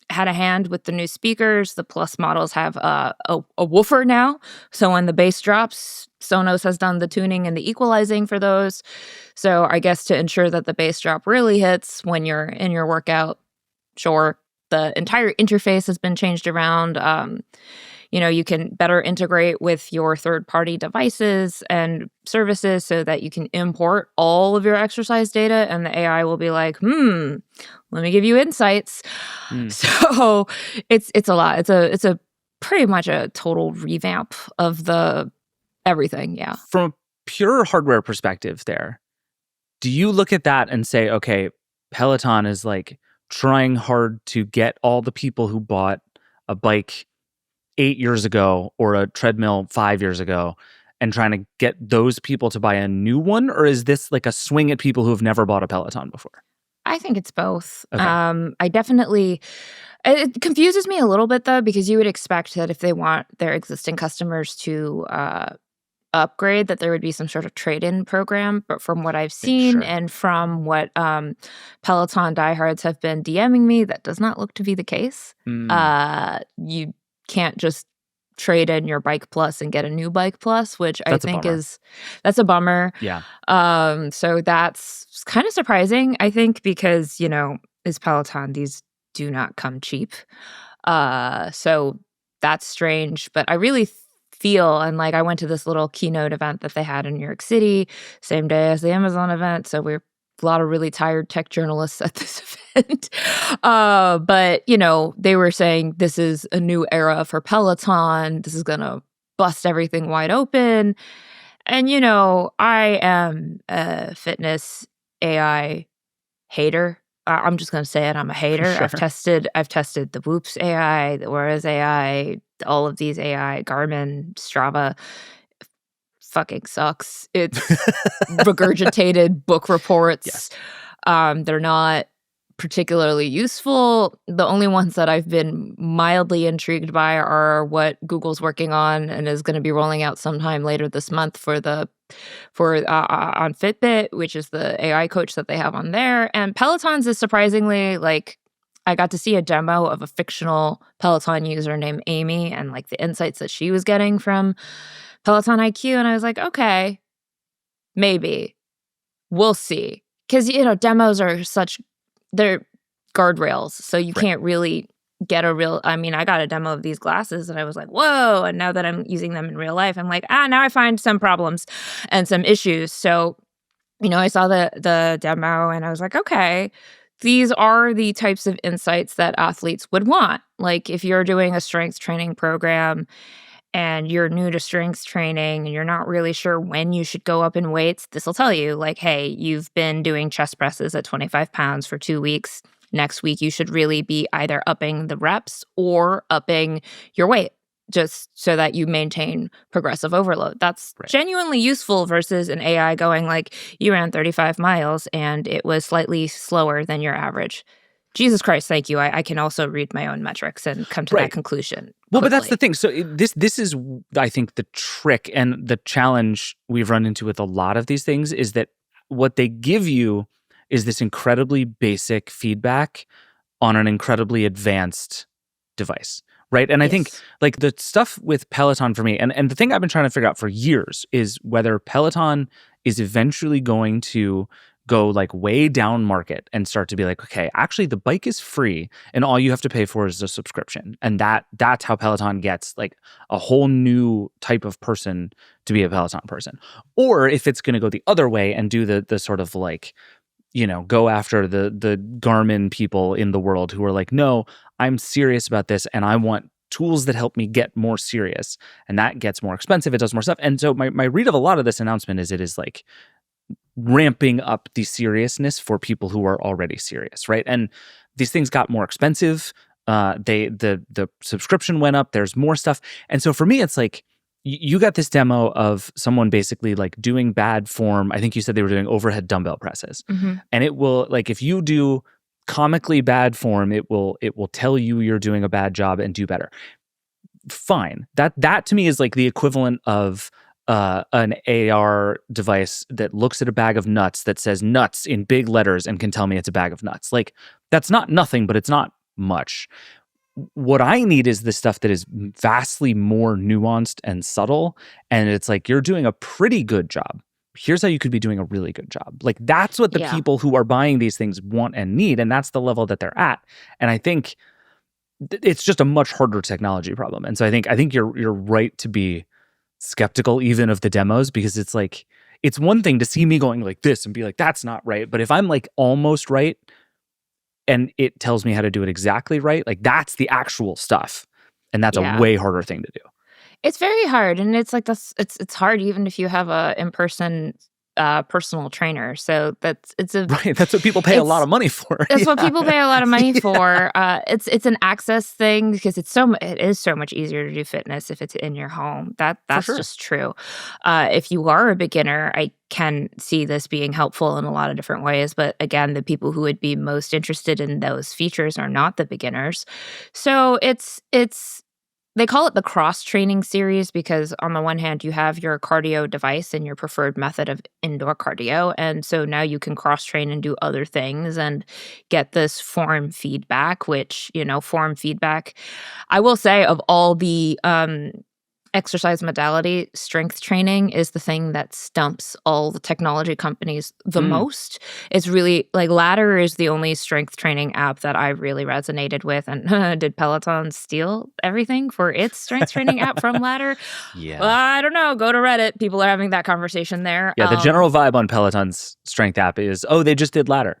had a hand with the new speakers. The Plus models have a woofer now, so when the bass drops, Sonos has done the tuning and the equalizing for those. So I guess to ensure that the bass drop really hits when you're in your workout, sure. The entire interface has been changed around. You can better integrate with your third-party devices and services so that you can import all of your exercise data, and the AI will be like, let me give you insights. So it's a lot. It's a pretty much a total revamp of the everything. Yeah. From a pure hardware perspective, there, do you look at that and say, okay, Peloton is like trying hard to get all the people who bought a bike 8 years ago or a treadmill 5 years ago and trying to get those people to buy a new one? Or is this like a swing at people who have never bought a Peloton before? I think it's both. Okay. I definitely, it confuses me a little bit though, because you would expect that if they want their existing customers to upgrade, that there would be some sort of trade-in program. But from what I've seen Sure. and from what Peloton diehards have been DMing me, that does not look to be the case. You can't just trade in your Bike Plus and get a new Bike Plus, which That's I a think bummer. that's a bummer. Yeah. So that's kind of surprising, I think, because, is Peloton, these do not come cheap. So that's strange, but I really feel, and like I went to this little keynote event that they had in New York City, same day as the Amazon event. So we're a lot of really tired tech journalists at this event. But, they were saying this is a new era for Peloton. This is going to bust everything wide open. And, I am a fitness AI hater. I'm just going to say it. I'm a hater. Sure. I've tested the Whoops AI, the Whereas AI, all of these AI, Garmin, Strava. Fucking sucks. It's regurgitated book reports. Yes. They're not particularly useful. The only ones that I've been mildly intrigued by are what Google's working on and is going to be rolling out sometime later this month for on Fitbit, which is the AI coach that they have on there. And Peloton's is surprisingly I got to see a demo of a fictional Peloton user named Amy and like the insights that she was getting from Peloton IQ, and I was like, okay, maybe. We'll see. Because, demos are they're guardrails, so you can't really get I got a demo of these glasses, and I was like, whoa, and now that I'm using them in real life, I'm like, now I find some problems and some issues. So, I saw the demo, and I was like, okay, these are the types of insights that athletes would want. Like, if you're doing a strength training program, and you're new to strength training and you're not really sure when you should go up in weights, this will tell you, like, hey, you've been doing chest presses at 25 pounds for 2 weeks. Next week, you should really be either upping the reps or upping your weight, just so that you maintain progressive overload. That's genuinely useful versus an AI going like, you ran 35 miles and it was slightly slower than your average. Jesus Christ, thank you. I can also read my own metrics and come to that conclusion. Well, but that's quickly. the thing. So this is, I think, the trick and the challenge we've run into with a lot of these things is that what they give you is this incredibly basic feedback on an incredibly advanced device, right? And I think like the stuff with Peloton for me, and the thing I've been trying to figure out for years is whether Peloton is eventually going to go like way down market and start to be like, okay, actually the bike is free and all you have to pay for is a subscription. And that's how Peloton gets like a whole new type of person to be a Peloton person. Or if it's going to go the other way and do the sort of like, go after the Garmin people in the world who are like, no, I'm serious about this and I want tools that help me get more serious. And that gets more expensive. It does more stuff. And so my read of a lot of this announcement is it is like ramping up the seriousness for people who are already serious, right? And these things got more expensive. The subscription went up. There's more stuff. And so for me, it's like, you got this demo of someone basically like doing bad form. I think you said they were doing overhead dumbbell presses. Mm-hmm. And it will, like, if you do comically bad form, it will tell you you're doing a bad job and do better. Fine. That to me is like the equivalent of an AR device that looks at a bag of nuts that says nuts in big letters and can tell me it's a bag of nuts. Like, that's not nothing, but it's not much. What I need is the stuff that is vastly more nuanced and subtle. And it's like, you're doing a pretty good job. Here's how you could be doing a really good job. Like, that's what the people who are buying these things want and need. And that's the level that they're at. And I think it's just a much harder technology problem. And so I think you're right to be skeptical even of the demos, because it's like, it's one thing to see me going like this and be like, that's not right. But if I'm like almost right and it tells me how to do it exactly right, like that's the actual stuff. And that's a way harder thing to do. It's very hard. And it's like, it's hard even if you have a in-person personal trainer. So it's right. That's what people pay a lot of money for. That's what people pay a lot of money for. It's an access thing because it is so much easier to do fitness if it's in your home. That's just true. If you are a beginner, I can see this being helpful in a lot of different ways. But again, the people who would be most interested in those features are not the beginners. So they call it the cross-training series because on the one hand, you have your cardio device and your preferred method of indoor cardio. And so now you can cross-train and do other things and get this form feedback, which, form feedback, I will say of all the exercise modality, strength training is the thing that stumps all the technology companies the most. It's really like Ladder is the only strength training app that I really resonated with. And did Peloton steal everything for its strength training app from Ladder? Yeah. Well, I don't know. Go to Reddit. People are having that conversation there. Yeah, the general vibe on Peloton's strength app is, they just did Ladder.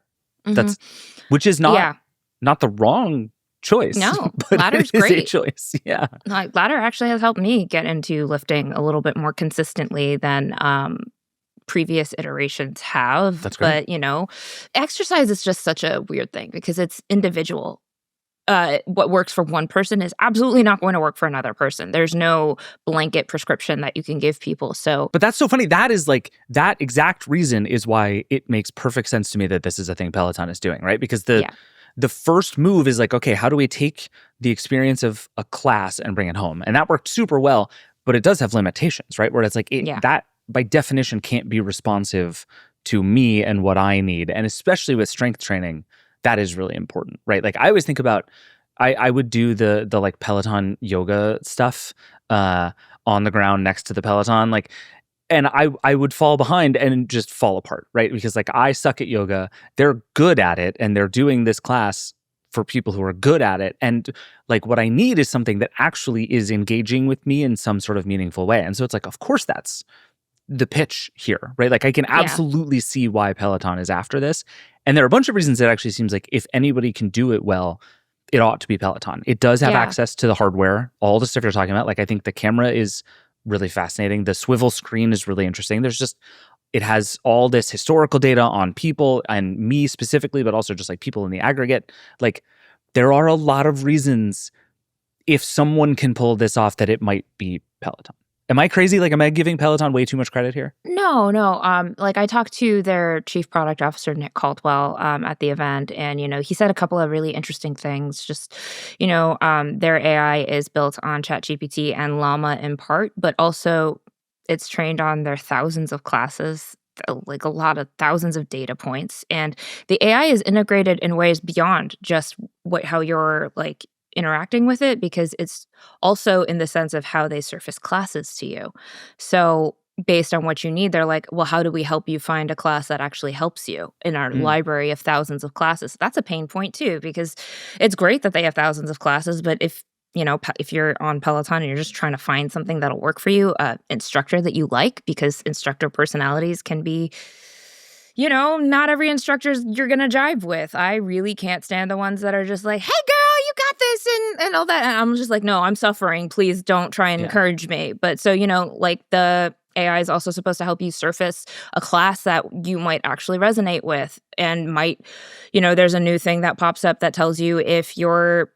Which is not the wrong choice. No, but Ladder's it is great. a choice. Yeah. Like Ladder actually has helped me get into lifting a little bit more consistently than previous iterations have. That's great. But, exercise is just such a weird thing because it's individual. What works for one person is absolutely not going to work for another person. There's no blanket prescription that you can give people. So, but that's so funny. That is like that exact reason is why it makes perfect sense to me that this is a thing Peloton is doing, right? Because the first move is like, okay, how do we take the experience of a class and bring it home? And that worked super well, but it does have limitations, right? Where it's like that by definition can't be responsive to me and what I need. And especially with strength training, that is really important, right? Like I always think about, I would do the like Peloton yoga stuff on the ground next to the Peloton, like, and I would fall behind and just fall apart, right? Because like I suck at yoga, they're good at it, and they're doing this class for people who are good at it. And like what I need is something that actually is engaging with me in some sort of meaningful way. And so it's like, of course that's the pitch here, right? Like I can absolutely see why Peloton is after this. And there are a bunch of reasons it actually seems like if anybody can do it well, it ought to be Peloton. It does have access to the hardware, all the stuff you're talking about. Like I think the camera is really fascinating. The swivel screen is really interesting. It has all this historical data on people and me specifically, but also just like people in the aggregate. Like there are a lot of reasons if someone can pull this off that it might be Peloton. Am I crazy? Like, am I giving Peloton way too much credit here? No. Like I talked to their chief product officer, Nick Caldwell, at the event, and, he said a couple of really interesting things. Just, their AI is built on ChatGPT and Llama in part, but also it's trained on their thousands of classes, like a lot of thousands of data points. And the AI is integrated in ways beyond just how you're like interacting with it, because it's also in the sense of how they surface classes to you. So based on what you need, they're like, well, how do we help you find a class that actually helps you in our library of thousands of classes? That's a pain point too, because it's great that they have thousands of classes, but if you're on Peloton and you're just trying to find something that'll work for you, instructor that you like, because instructor personalities can be, not every instructor you're going to jive with. I really can't stand the ones that are just like, hey, girl, you got this and all that. And I'm just like, no, I'm suffering. Please don't try and encourage me. But so, like the AI is also supposed to help you surface a class that you might actually resonate with and might, there's a new thing that pops up that tells you if your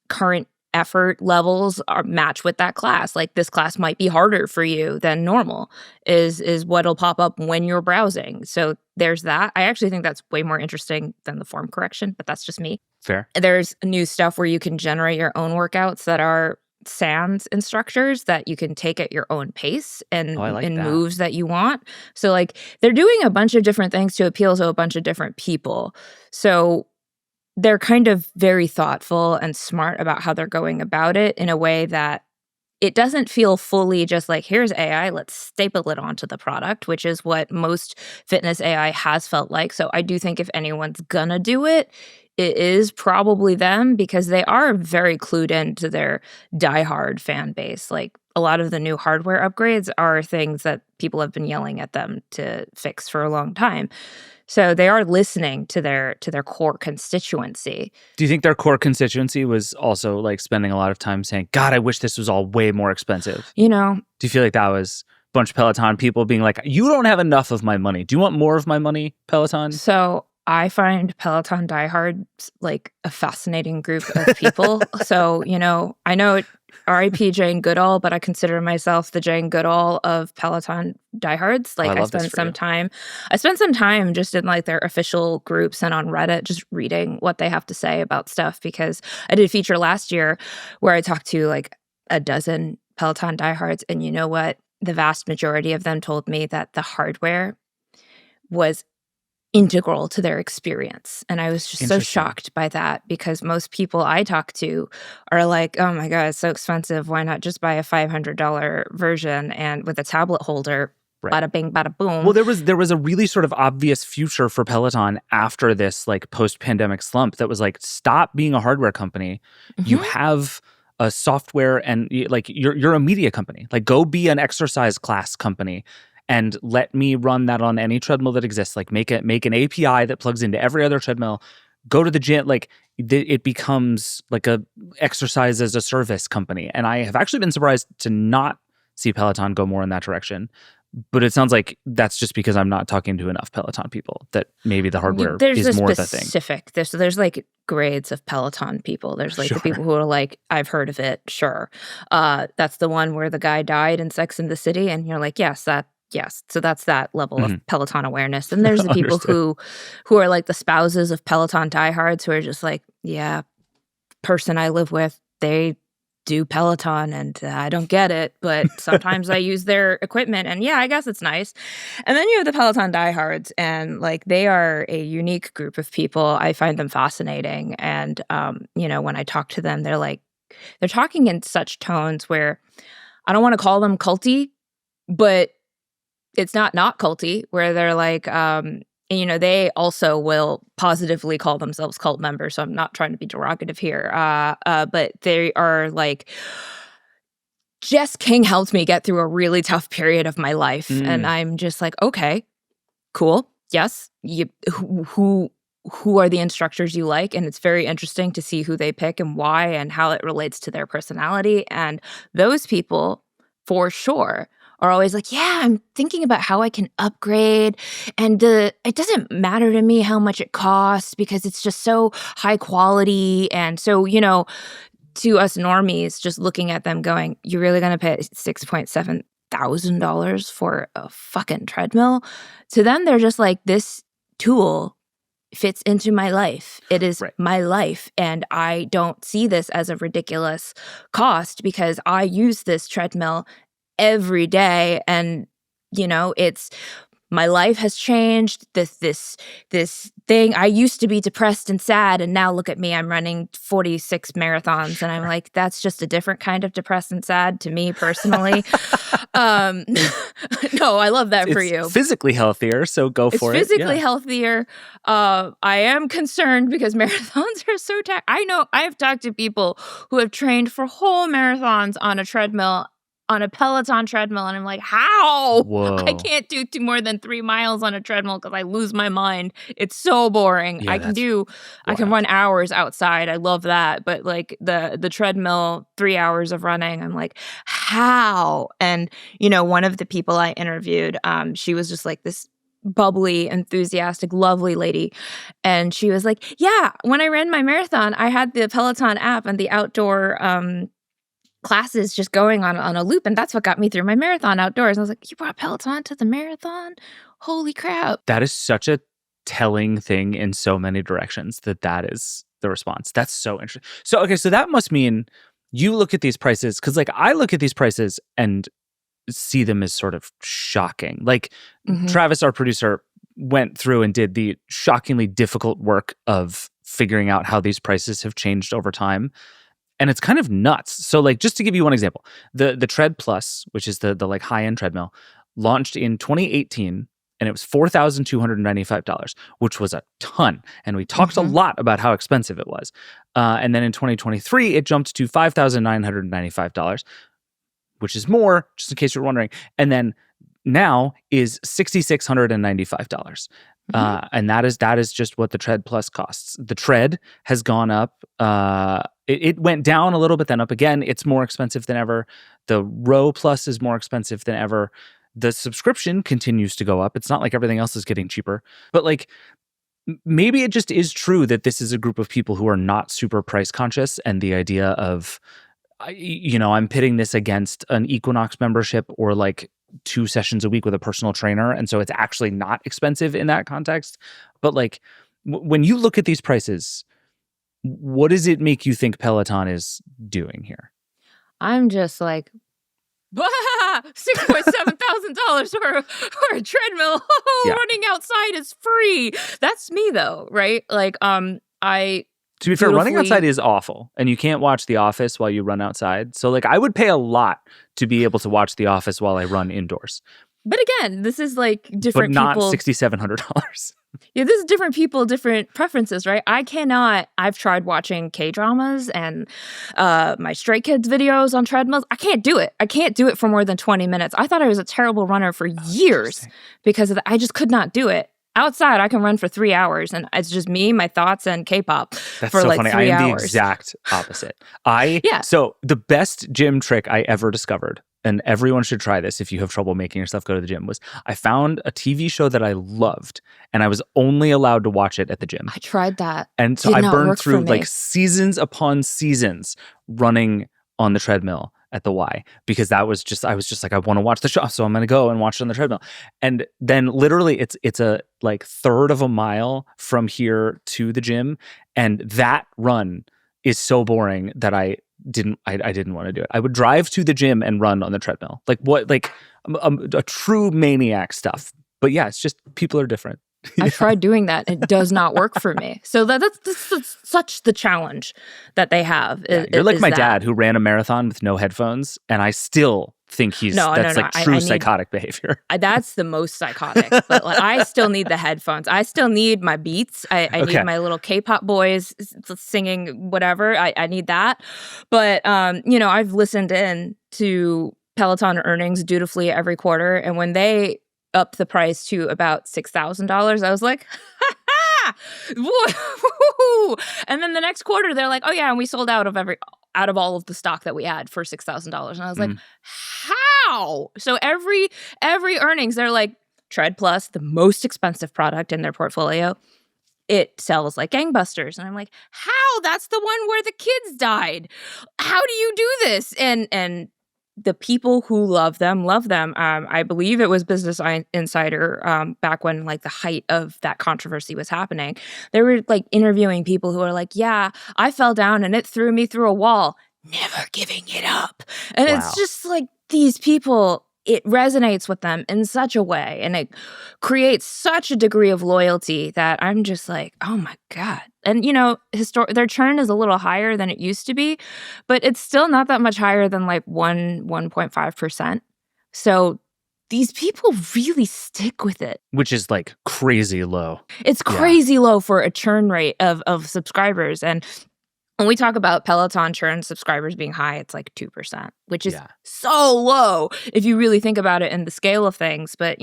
current effort levels are match with that class. Like this class might be harder for you than normal is what'll pop up when you're browsing. So there's that. I actually think that's way more interesting than the form correction, but that's just me. Fair. There's new stuff where you can generate your own workouts that are SANS instructors that you can take at your own pace and in moves that you want. So like they're doing a bunch of different things to appeal to a bunch of different people. So they're kind of very thoughtful and smart about how they're going about it in a way that it doesn't feel fully just like, here's AI, let's staple it onto the product, which is what most fitness AI has felt like. So I do think if anyone's gonna do it, it is probably them, because they are very clued into their diehard fan base. Like a lot of the new hardware upgrades are things that people have been yelling at them to fix for a long time. So they are listening to their core constituency. Do you think their core constituency was also like spending a lot of time saying, God, I wish this was all way more expensive? Do you feel like that was bunch of Peloton people being like, you don't have enough of my money. Do you want more of my money, Peloton? So I find Peloton diehards like a fascinating group of people. So, I know R.I.P. Jane Goodall, but I consider myself the Jane Goodall of Peloton diehards. Like I spent some time just in like their official groups and on Reddit, just reading what they have to say about stuff, because I did a feature last year where I talked to like a dozen Peloton diehards, and you know what? The vast majority of them told me that the hardware was integral to their experience. And I was just so shocked by that, because most people I talk to are like, oh my God, it's so expensive. Why not just buy a $500 version and with a tablet holder? Right. Bada bing, bada boom. Well, there was a really sort of obvious future for Peloton after this like post-pandemic slump that was like, stop being a hardware company. You have a software and like you're a media company. Like go be an exercise class company. And let me run that on any treadmill that exists. Like make an API that plugs into every other treadmill. Go to the gym. Like it becomes like a exercise as a service company. And I have actually been surprised to not see Peloton go more in that direction. But it sounds like that's just because I'm not talking to enough Peloton people, that maybe the hardware is more the thing. There's like grades of Peloton people. There's like the people who are like, I've heard of it. Sure. That's the one where the guy died in Sex and the City. And you're like, yes. So that's that level of Peloton awareness. And there's the people who are like the spouses of Peloton diehards who are just like, yeah, person I live with, they do Peloton and I don't get it, but sometimes I use their equipment and yeah, I guess it's nice. And then you have the Peloton diehards, and like they are a unique group of people. I find them fascinating. And, when I talk to them, they're talking in such tones where I don't want to call them culty, but it's not culty, where they're like, they also will positively call themselves cult members. So I'm not trying to be derogative here. But they are like, Jess King helped me get through a really tough period of my life. And I'm just like, okay, cool. Yes. Who are the instructors you like? And it's very interesting to see who they pick and why and how it relates to their personality. And those people, for sure, are always like, yeah, I'm thinking about how I can upgrade. And it doesn't matter to me how much it costs because it's just so high quality. And so, to us normies, just looking at them going, you're really going to pay $6,700 for a fucking treadmill? To them, they're just like, this tool fits into my life. It is my life. And I don't see this as a ridiculous cost because I use this treadmill every day, and it's my life has changed. This thing, I used to be depressed and sad, and now look at me, I'm running 46 marathons, and I'm like, that's just a different kind of depressed and sad to me personally. No, I love that for you. It's physically healthier, so go for it. It's physically healthier. I am concerned because marathons are so I know I've talked to people who have trained for whole marathons on a treadmill, on a Peloton treadmill, and I'm like, how? Whoa. I can't do more than 3 miles on a treadmill because I lose my mind. It's so boring. Yeah, I can run hours outside. I love that. But like the treadmill, 3 hours of running, I'm like, how? And, one of the people I interviewed, she was just like this bubbly, enthusiastic, lovely lady. And she was like, yeah, when I ran my marathon, I had the Peloton app and the outdoor classes just going on a loop, and that's what got me through my marathon outdoors. And I was like, you brought Peloton to the marathon? Holy crap. That is such a telling thing in so many directions that is the response. That's so interesting. So, okay, so that must mean you look at these prices, because like I look at these prices and see them as sort of shocking. Like Travis, our producer, went through and did the shockingly difficult work of figuring out how these prices have changed over time. And it's kind of nuts. So like, just to give you one example, the Tread Plus, which is the like high-end treadmill, launched in 2018, and it was $4,295, which was a ton. And we talked a lot about how expensive it was. And then in 2023, it jumped to $5,995, which is more, just in case you're wondering. And then now is $6,695. And that is just what the Tread Plus costs. The Tread has gone up. It went down a little bit, then up again. It's more expensive than ever. The Row Plus is more expensive than ever. the subscription continues to go up. It's not like everything else is getting cheaper, but like maybe it just is true that this is a group of people who are not super price conscious, and the idea of, I'm pitting this against an Equinox membership or like 2 sessions a week with a personal trainer, and so it's actually not expensive in that context. But like when you look at these prices, what does it make you think Peloton is doing here? I'm just like, $6,700 for a treadmill. Running outside is free. That's me though, right? Like, to be fair, running outside is awful, and you can't watch The Office while you run outside. So like, I would pay a lot to be able to watch The Office while I run indoors. But again, this is like different but not people. $6,700. Yeah, this is different people, different preferences, right? I've tried watching K-dramas and my Stray Kids videos on treadmills. I can't do it. I can't do it for more than 20 minutes. I thought I was a terrible runner for years because of that. I just could not do it. Outside, I can run for 3 hours, and it's just me, my thoughts, and K-pop That's for so like funny. 3 I am hours. the exact opposite. Yeah. So the best gym trick I ever discovered, and everyone should try this if you have trouble making yourself go to the gym, was I found a TV show that I loved, and I was only allowed to watch it at the gym. I tried that. And so I burned through like seasons upon seasons running on the treadmill at the Y, because I was just like, I want to watch the show, so I'm going to go and watch it on the treadmill. And then literally it's a like third of a mile from here to the gym, and that run is so boring that I didn't want to do it. I would drive to the gym and run on the treadmill. Like what? Like a true maniac stuff. But yeah, it's just people are different. I tried doing that. It does not work for me. So that's such the challenge that they have. You're like my dad, who ran a marathon with no headphones, and I still think that's true psychotic behavior. That's the most psychotic. But like, I still need the headphones. I still need my Beats. I need my little K-pop boys singing whatever. I need that. But I've listened in to Peloton earnings dutifully every quarter, and when they up the price to about $6,000, I was like, ha ha! And then the next quarter, they're like, oh yeah, and we sold out of all of the stock that we had for $6,000. And I was like, how? So every earnings, they're like, Tread Plus, the most expensive product in their portfolio, it sells like gangbusters. And I'm like, how? That's the one where the kids died. How do you do this? And the people who love them. I believe it was Business Insider back when like the height of that controversy was happening. They were like interviewing people who are like, yeah, I fell down and it threw me through a wall. Never giving it up. And it's just like these people, it resonates with them in such a way, and it creates such a degree of loyalty that I'm just like, oh my God. And, their churn is a little higher than it used to be, but it's still not that much higher than like 1.5%. So these people really stick with it. Which is like crazy low. It's crazy low for a churn rate of subscribers. And when we talk about Peloton churn subscribers being high, it's like 2%, which is so low if you really think about it in the scale of things. But,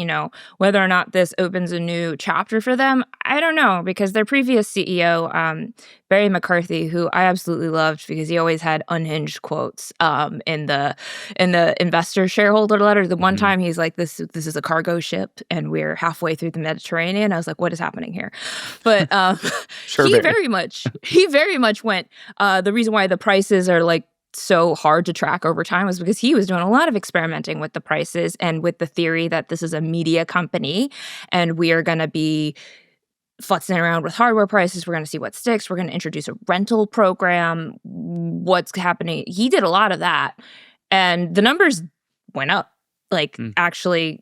whether or not this opens a new chapter for them, I don't know, because their previous CEO, Barry McCarthy, who I absolutely loved because he always had unhinged quotes in the investor shareholder letter. The one time he's like, this is a cargo ship and we're halfway through the Mediterranean. I was like, what is happening here? But he very much went, the reason why the prices are like so hard to track over time was because he was doing a lot of experimenting with the prices and with the theory that this is a media company and we are going to be futzing around with hardware prices. We're going to see what sticks. We're going to introduce a rental program. What's happening? He did a lot of that, and the numbers went up. Like, actually,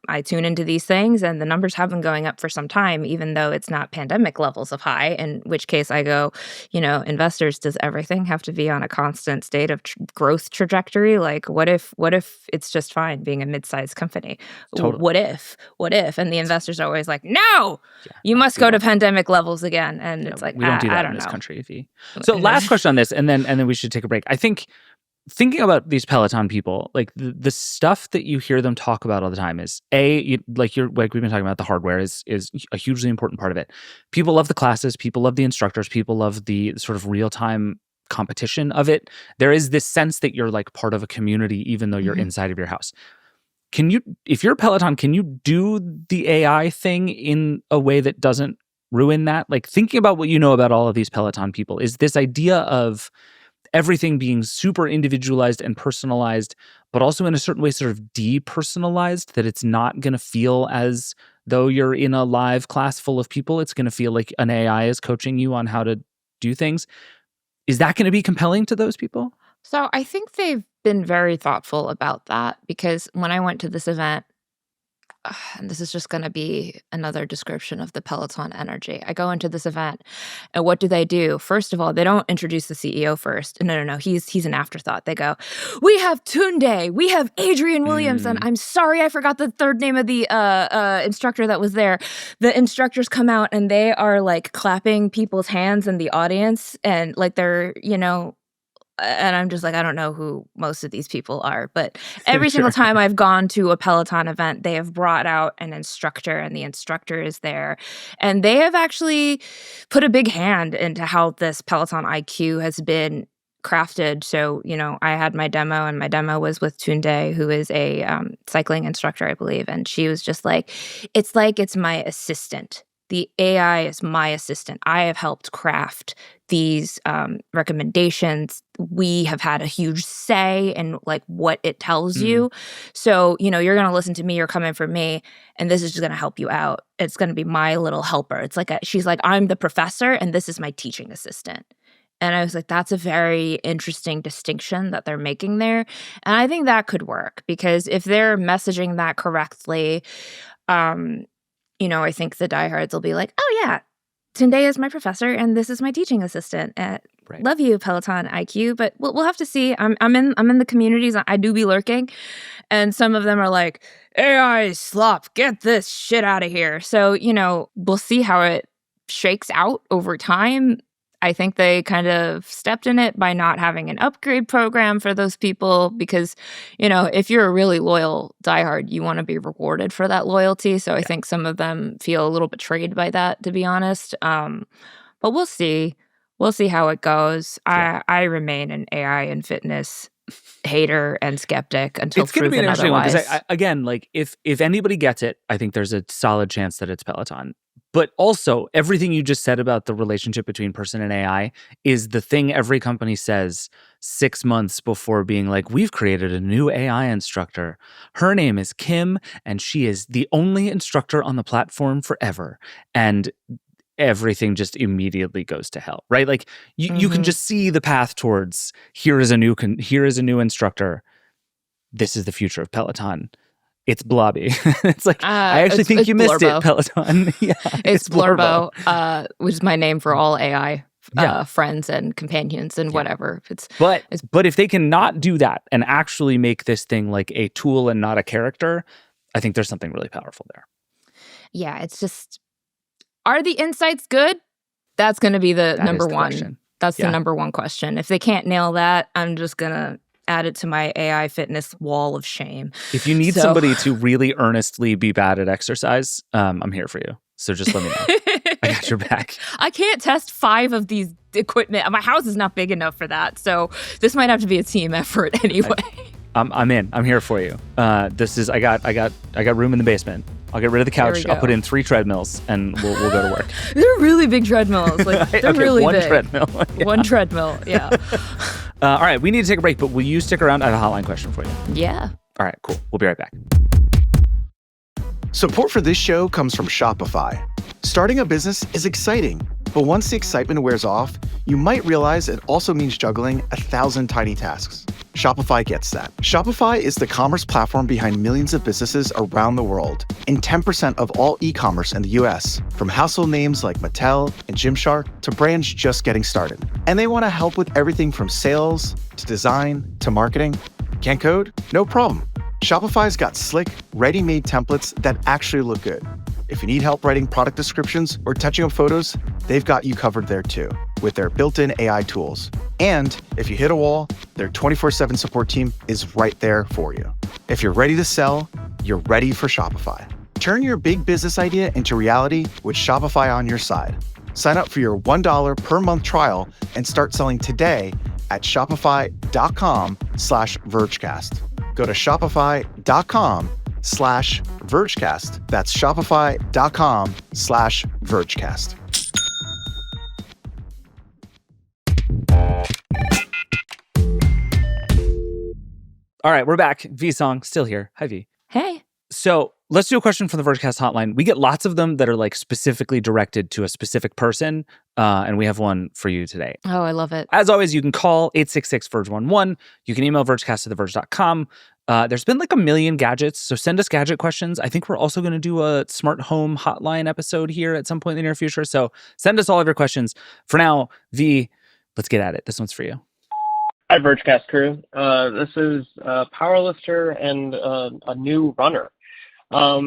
I tune into these things and the numbers have been going up for some time, even though it's not pandemic levels of high, in which case I go, investors, does everything have to be on a constant state of growth trajectory? Like, what if it's just fine being a mid-sized company? Totally. What if? And the investors are always like, no, you must go to pandemic levels again. And it's like, we don't do that in this country. So last question on this, and then we should take a break. I think thinking about these Peloton people, like the stuff that you hear them talk about all the time is like we've been talking about, the hardware is a hugely important part of it. People love the classes, people love the instructors, people love the sort of real-time competition of it. There is this sense that you're like part of a community, even though you're inside of your house. if you're Peloton, can you do the AI thing in a way that doesn't ruin that? Like, thinking about what you know about all of these Peloton people, is this idea of everything being super individualized and personalized, but also in a certain way sort of depersonalized, that it's not going to feel as though you're in a live class full of people. It's going to feel like an AI is coaching you on how to do things. Is that going to be compelling to those people? So I think they've been very thoughtful about that, because when I went to this event, and this is just going to be another description of the Peloton energy. I go into this event, and what do? First of all, they don't introduce the CEO first. No. He's an afterthought. They go, "We have Tunde, we have Adrian Williams, and I'm sorry I forgot the third name of the instructor that was there." The instructors come out, and they are like clapping people's hands in the audience, and like they're, and I'm just like, I don't know who most of these people are. But every single time I've gone to a Peloton event, they have brought out an instructor, and the instructor is there. And they have actually put a big hand into how this Peloton IQ has been crafted. So, I had my demo, and my demo was with Tunde, who is a cycling instructor, I believe. And she was just like it's my assistant. The AI is my assistant. I have helped craft these recommendations. We have had a huge say in like what it tells you. So, you're going to listen to me. You're coming from me. And this is just going to help you out. It's going to be my little helper. It's like she's like, I'm the professor, and this is my teaching assistant. And I was like, that's a very interesting distinction that they're making there. And I think that could work, because if they're messaging that correctly, I think the diehards will be like, oh yeah, Tunde is my professor and this is my teaching assistant. Right. Love you, Peloton IQ, but we'll have to see. I'm in the communities. I do be lurking, and some of them are like, AI slop, get this shit out of here. So, we'll see how it shakes out over time. I think they kind of stepped in it by not having an upgrade program for those people, because, if you're a really loyal diehard, you want to be rewarded for that loyalty. So I think some of them feel a little betrayed by that, to be honest. But we'll see. We'll see how it goes. Yeah. I remain an AI and fitness hater and skeptic until it's going to be an interesting otherwise. one, because again, like if anybody gets it, I think there's a solid chance that it's Peloton. But also, everything you just said about the relationship between person and AI is the thing every company says 6 months before being like, we've created a new AI instructor. Her name is Kim, and she is the only instructor on the platform forever. And everything just immediately goes to hell, right? Like you can just see the path towards here is a new instructor. This is the future of Peloton. It's blobby. It's like, I actually think you missed Blurbo. It, Peloton. Yeah, it's Blurbo, which is my name for all AI friends and companions and whatever. But if they can not do that and actually make this thing like a tool and not a character, I think there's something really powerful there. Yeah, it's just, are the insights good? That's going to be the number one. Question. That's the number one question. If they can't nail that, I'm just going to add it to my AI fitness wall of shame. If you need somebody to really earnestly be bad at exercise, I'm here for you. So just let me know. I got your back. I can't test 5 of these equipment. My house is not big enough for that. So this might have to be a team effort anyway. I'm in. I'm here for you. I got room in the basement. I'll get rid of the couch. I'll put in 3 treadmills, and we'll go to work. They're really big treadmills. Like they're really one big. Treadmill. Yeah. One treadmill. Yeah. All right, we need to take a break, but will you stick around? I have a hotline question for you. Yeah. All right, cool. We'll be right back. Support for this show comes from Shopify. Starting a business is exciting, but once the excitement wears off, you might realize it also means juggling 1,000 tiny tasks. Shopify gets that. Shopify is the commerce platform behind millions of businesses around the world and 10% of all e-commerce in the US, from household names like Mattel and Gymshark to brands just getting started. And they want to help with everything from sales to design to marketing. Can't code? No problem. Shopify's got slick, ready-made templates that actually look good. If you need help writing product descriptions or touching up photos, they've got you covered there too, with their built-in AI tools. And if you hit a wall, their 24/7 support team is right there for you. If you're ready to sell, you're ready for Shopify. Turn your big business idea into reality with Shopify on your side. Sign up for your $1 per month trial and start selling today at shopify.com/Vergecast. Go to shopify.com shopify.com/Vergecast. That's shopify.com/Vergecast. All right, we're back. V-Song, still here. Hi, V. Hey. So let's do a question from the Vergecast hotline. We get lots of them that are like specifically directed to a specific person, and we have one for you today. Oh, I love it. As always, you can call 866-VERGE11. You can email vergecast@theverge.com. There's been like a million gadgets, so send us gadget questions. I think we're also going to do a smart home hotline episode here at some point in the near future, so send us all of your questions. For now, V, let's get at it. This one's for you. Hi, Vergecast crew. This is a powerlifter and a new runner.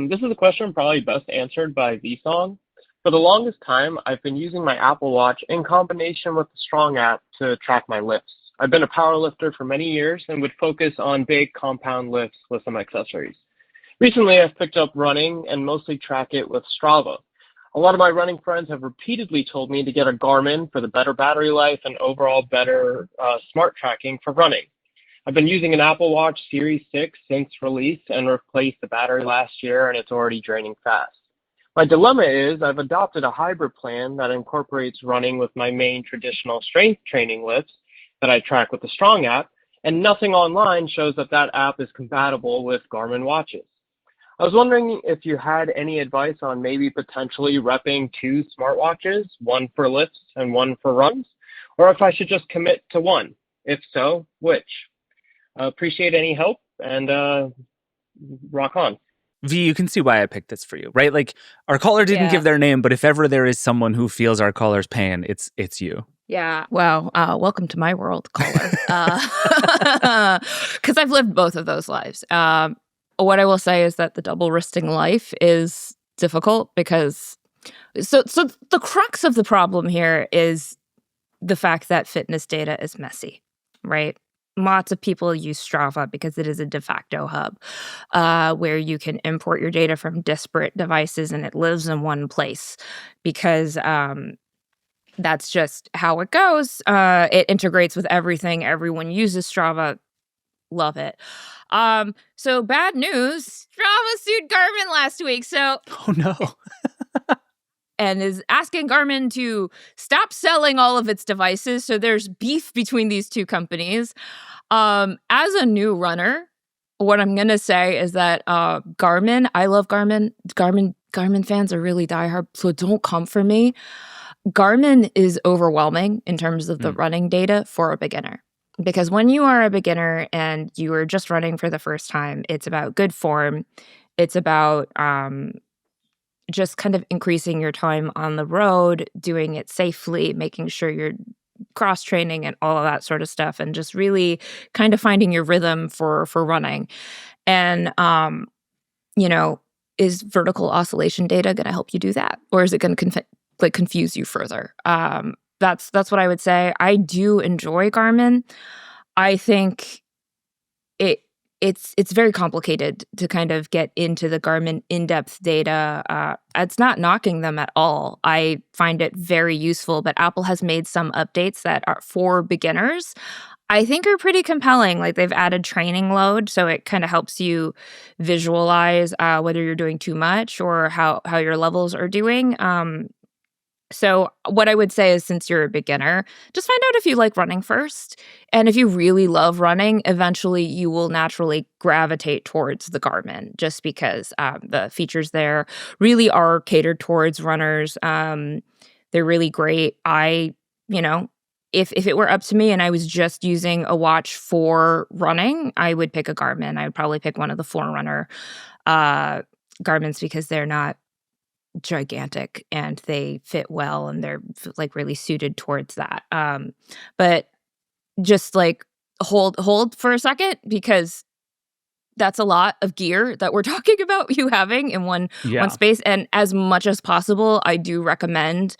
This is a question probably best answered by V-Song. For the longest time, I've been using my Apple Watch in combination with the Strong app to track my lifts. I've been a powerlifter for many years and would focus on big compound lifts with some accessories. Recently, I've picked up running and mostly track it with Strava. A lot of my running friends have repeatedly told me to get a Garmin for the better battery life and overall better smart tracking for running. I've been using an Apple Watch Series 6 since release and replaced the battery last year, and it's already draining fast. My dilemma is I've adopted a hybrid plan that incorporates running with my main traditional strength training lifts that I track with the Strong app, and nothing online shows that that app is compatible with Garmin watches. I was wondering if you had any advice on maybe potentially repping two smartwatches, one for lifts and one for runs, or if I should just commit to one. If so, which? Appreciate any help, and rock on. V, you can see why I picked this for you, right? Like, our caller didn't give their name, but if ever there is someone who feels our caller's pain, it's you. Yeah. Wow. Welcome to my world, caller. Because I've lived both of those lives. What I will say is that the double wristing life is difficult because so the crux of the problem here is the fact that fitness data is messy, right? Lots of people use Strava because it is a de facto hub where you can import your data from disparate devices and it lives in one place because that's just how it goes. It integrates with everything. Everyone uses Strava. Love it. So bad news. Strava sued Garmin last week. So Oh no. and is asking Garmin to stop selling all of its devices. So there's beef between these two companies. As a new runner, what I'm gonna say is that Garmin, I love Garmin. Garmin fans are really diehard, so don't come for me. Garmin is overwhelming in terms of the running data for a beginner. Because when you are a beginner and you are just running for the first time, it's about good form. It's about just kind of increasing your time on the road, doing it safely, making sure you're cross-training and all of that sort of stuff, and just really kind of finding your rhythm for running. And, is vertical oscillation data going to help you do that? Or is it going to confuse you further? That's what I would say. I do enjoy Garmin. I think it's very complicated to kind of get into the Garmin in-depth data. It's not knocking them at all. I find it very useful, but Apple has made some updates that are for beginners. I think are pretty compelling. Like they've added training load, so it kind of helps you visualize whether you're doing too much or how your levels are doing. So what I would say is, since you're a beginner, just find out if you like running first. And if you really love running, eventually you will naturally gravitate towards the Garmin, just because the features there really are catered towards runners. They're really great. If it were up to me and I was just using a watch for running, I would pick a Garmin. I would probably pick one of the Forerunner Garmins because they're not gigantic and they fit well and they're like really suited towards that. But just like hold for a second, because that's a lot of gear that we're talking about you having in one space. And as much as possible, I do recommend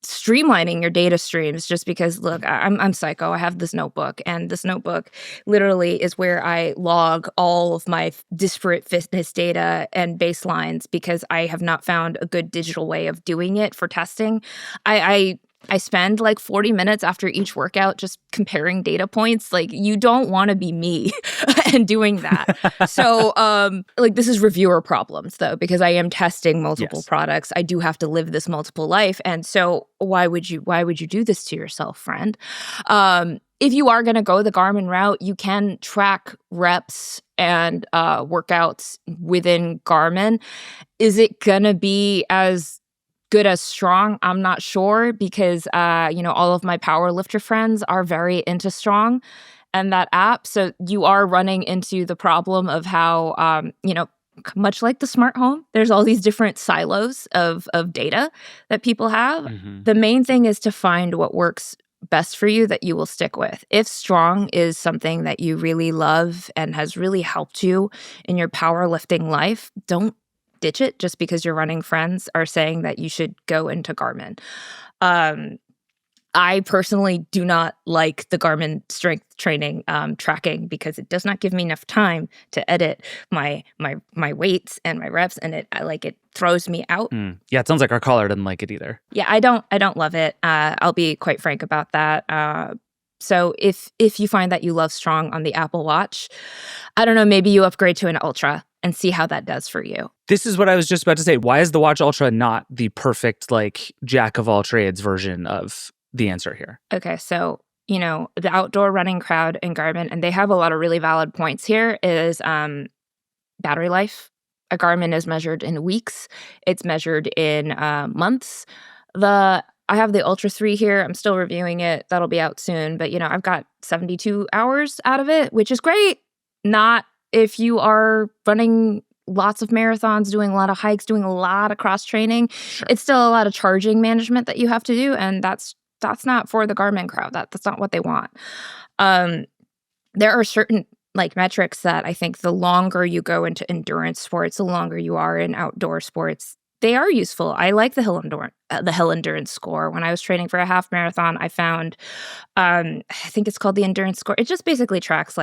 streamlining your data streams, just because, look, I'm psycho. I have this notebook, and this notebook literally is where I log all of my disparate fitness data and baselines, because I have not found a good digital way of doing it for testing. I spend like 40 minutes after each workout just comparing data points. Like, you don't want to be me and doing that. So, like, this is reviewer problems, though, because I am testing multiple products. I do have to live this multiple life. And so why would you do this to yourself, friend? If you are going to go the Garmin route, you can track reps and workouts within Garmin. Is it going to be as good as Strong? I'm not sure, because, all of my power lifter friends are very into Strong and that app. So you are running into the problem of how, much like the smart home, there's all these different silos of data that people have. Mm-hmm. The main thing is to find what works best for you that you will stick with. If Strong is something that you really love and has really helped you in your powerlifting life, don't ditch it just because your running friends are saying that you should go into Garmin. I personally do not like the Garmin strength training tracking, because it does not give me enough time to edit my weights and my reps, and it throws me out. Yeah, it sounds like our caller didn't like it either. Yeah, I don't love it. I'll be quite frank about that. So if you find that you love Strong on the Apple Watch, I don't know, maybe you upgrade to an Ultra and see how that does for you. This is what I was just about to say. Why is the Watch Ultra not the perfect, like, jack of all trades version of the answer here? Okay, so, the outdoor running crowd in Garmin, and they have a lot of really valid points here, is battery life. A Garmin is measured in weeks. It's measured in months. I have the Ultra 3 here. I'm still reviewing it. That'll be out soon. But, I've got 72 hours out of it, which is great. Not if you are running lots of marathons, doing a lot of hikes, doing a lot of cross training. Sure. It's still a lot of charging management that you have to do. And that's not for the Garmin crowd. That's not what they want. There are certain metrics that I think the longer you go into endurance sports, the longer you are in outdoor sports, they are useful. I like the hill endurance score. When I was training for a half marathon, I found, I think it's called the endurance score. It just basically tracks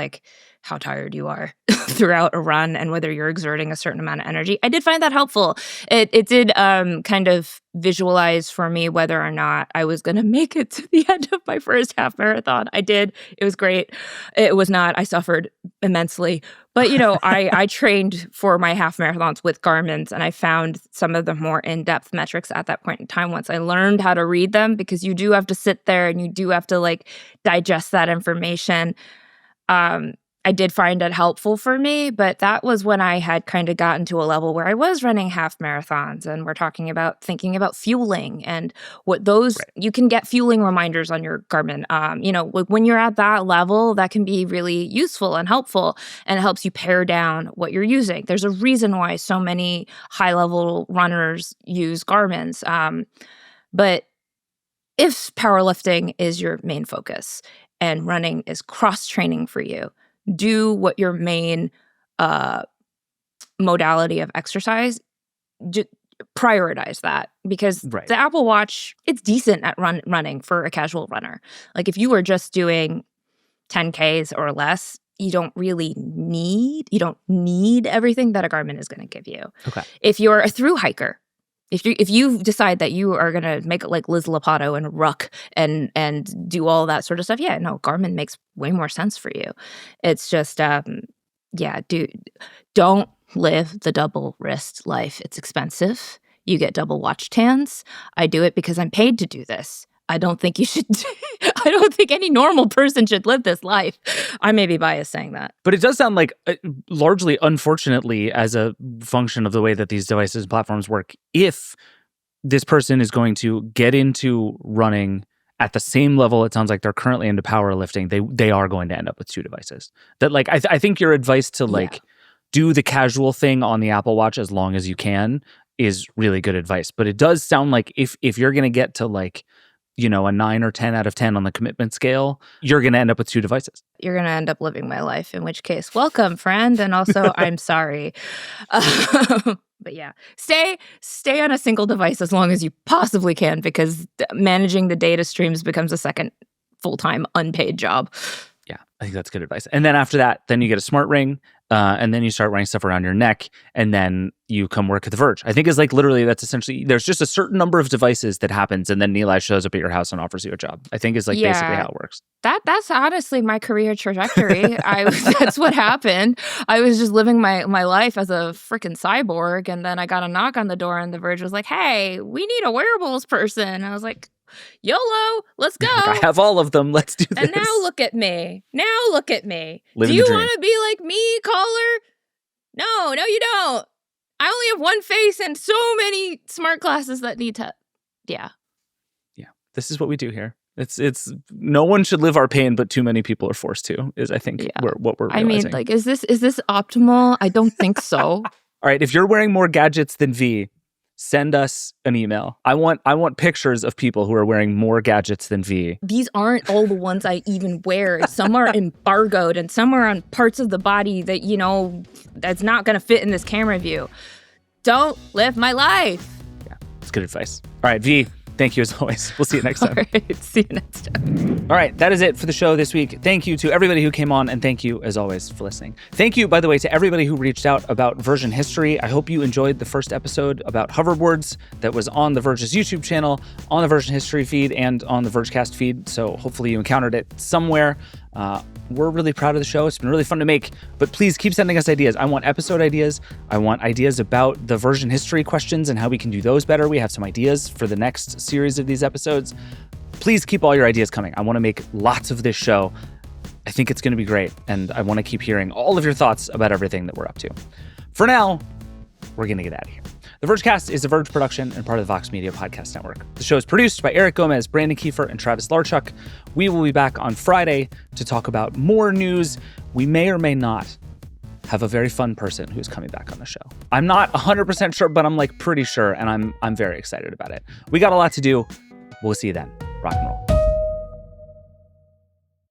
how tired you are throughout a run and whether you're exerting a certain amount of energy. I did find that helpful. It did kind of visualize for me whether or not I was going to make it to the end of my first half marathon. I did. It was great. It was not. I suffered immensely. But, I trained for my half marathons with Garmin's, and I found some of the more in-depth metrics at that point in time once I learned how to read them, because you do have to sit there and you do have to digest that information. I did find it helpful for me, but that was when I had kind of gotten to a level where I was running half marathons, and we're thinking about fueling and what those, right. You can get fueling reminders on your Garmin. When you're at that level, that can be really useful and helpful, and it helps you pare down what you're using. There's a reason why so many high-level runners use Garmin's. But if powerlifting is your main focus and running is cross-training for you, do what your main modality of exercise, prioritize that, because right. The Apple Watch, it's decent at running for a casual runner. If you were just doing 10Ks or less, you don't need everything that a Garmin is going to give you. Okay. If you're a thru hiker, if you decide that you are going to make it like Liz Lopato and ruck and do all that sort of stuff, Garmin makes way more sense for you. It's just, don't live the double wrist life. It's expensive. You get double watch tans. I do it because I'm paid to do this. I don't think you should. I don't think any normal person should live this life. I may be biased saying that. But it does sound like, largely, unfortunately, as a function of the way that these devices and platforms work, if this person is going to get into running at the same level it sounds like they're currently into powerlifting, they are going to end up with two devices. That, I think your advice to do the casual thing on the Apple Watch as long as you can is really good advice. But it does sound like if you're going to get to a 9 or 10 out of 10 on the commitment scale, you're going to end up with two devices. You're going to end up living my life, in which case, welcome, friend. And also, I'm sorry. But yeah, stay on a single device as long as you possibly can, because managing the data streams becomes a second full-time unpaid job. Yeah, I think that's good advice. And then after that, then you get a smart ring. and then you start wearing stuff around your neck, and then you come work at the Verge. I think is like literally that's essentially there's just a certain number of devices that happens, and then Nilay shows up at your house and offers you a job. I think is like basically how it works. That's honestly my career trajectory. That's what happened. I was just living my life as a freaking cyborg, and then I got a knock on the door, and the Verge was like, "Hey, we need a wearables person." I was like, YOLO, let's go. I have all of them. Let's do this. And now look at me. Living Do you the dream. want to be like me, caller? No, you don't. I only have one face and so many smart glasses that need to. Yeah. This is what we do here. It's no one should live our pain, but too many people are forced to. Is I think what we're realizing. I mean, like, is this optimal? I don't think so. All right, if you're wearing more gadgets than V, send us an email. I want pictures of people who are wearing more gadgets than V. These aren't all the ones I even wear. Some are embargoed and some are on parts of the body that, that's not going to fit in this camera view. Don't live my life. Yeah, it's good advice. All right, V, thank you as always. We'll see you next time. All right, see you next time. All right, that is it for the show this week. Thank you to everybody who came on, and thank you, as always, for listening. Thank you, by the way, to everybody who reached out about Version history. I hope you enjoyed the first episode about hoverboards that was on the Verge's YouTube channel, on the Version history feed, and on the Vergecast feed, so hopefully you encountered it somewhere. We're really proud of the show. It's been really fun to make, but please keep sending us ideas. I want episode ideas. I want ideas about the Version history questions and how we can do those better. We have some ideas for the next series of these episodes. Please keep all your ideas coming. I want to make lots of this show. I think it's going to be great, and I want to keep hearing all of your thoughts about everything that we're up to. For now, we're going to get out of here. The Vergecast is a Verge production and part of the Vox Media Podcast Network. The show is produced by Eric Gomez, Brandon Kiefer, and Travis Larchuk. We will be back on Friday to talk about more news. We may or may not have a very fun person who's coming back on the show. I'm not 100% sure, but I'm like pretty sure, and I'm very excited about it. We got a lot to do. We'll see you then. Rock and roll.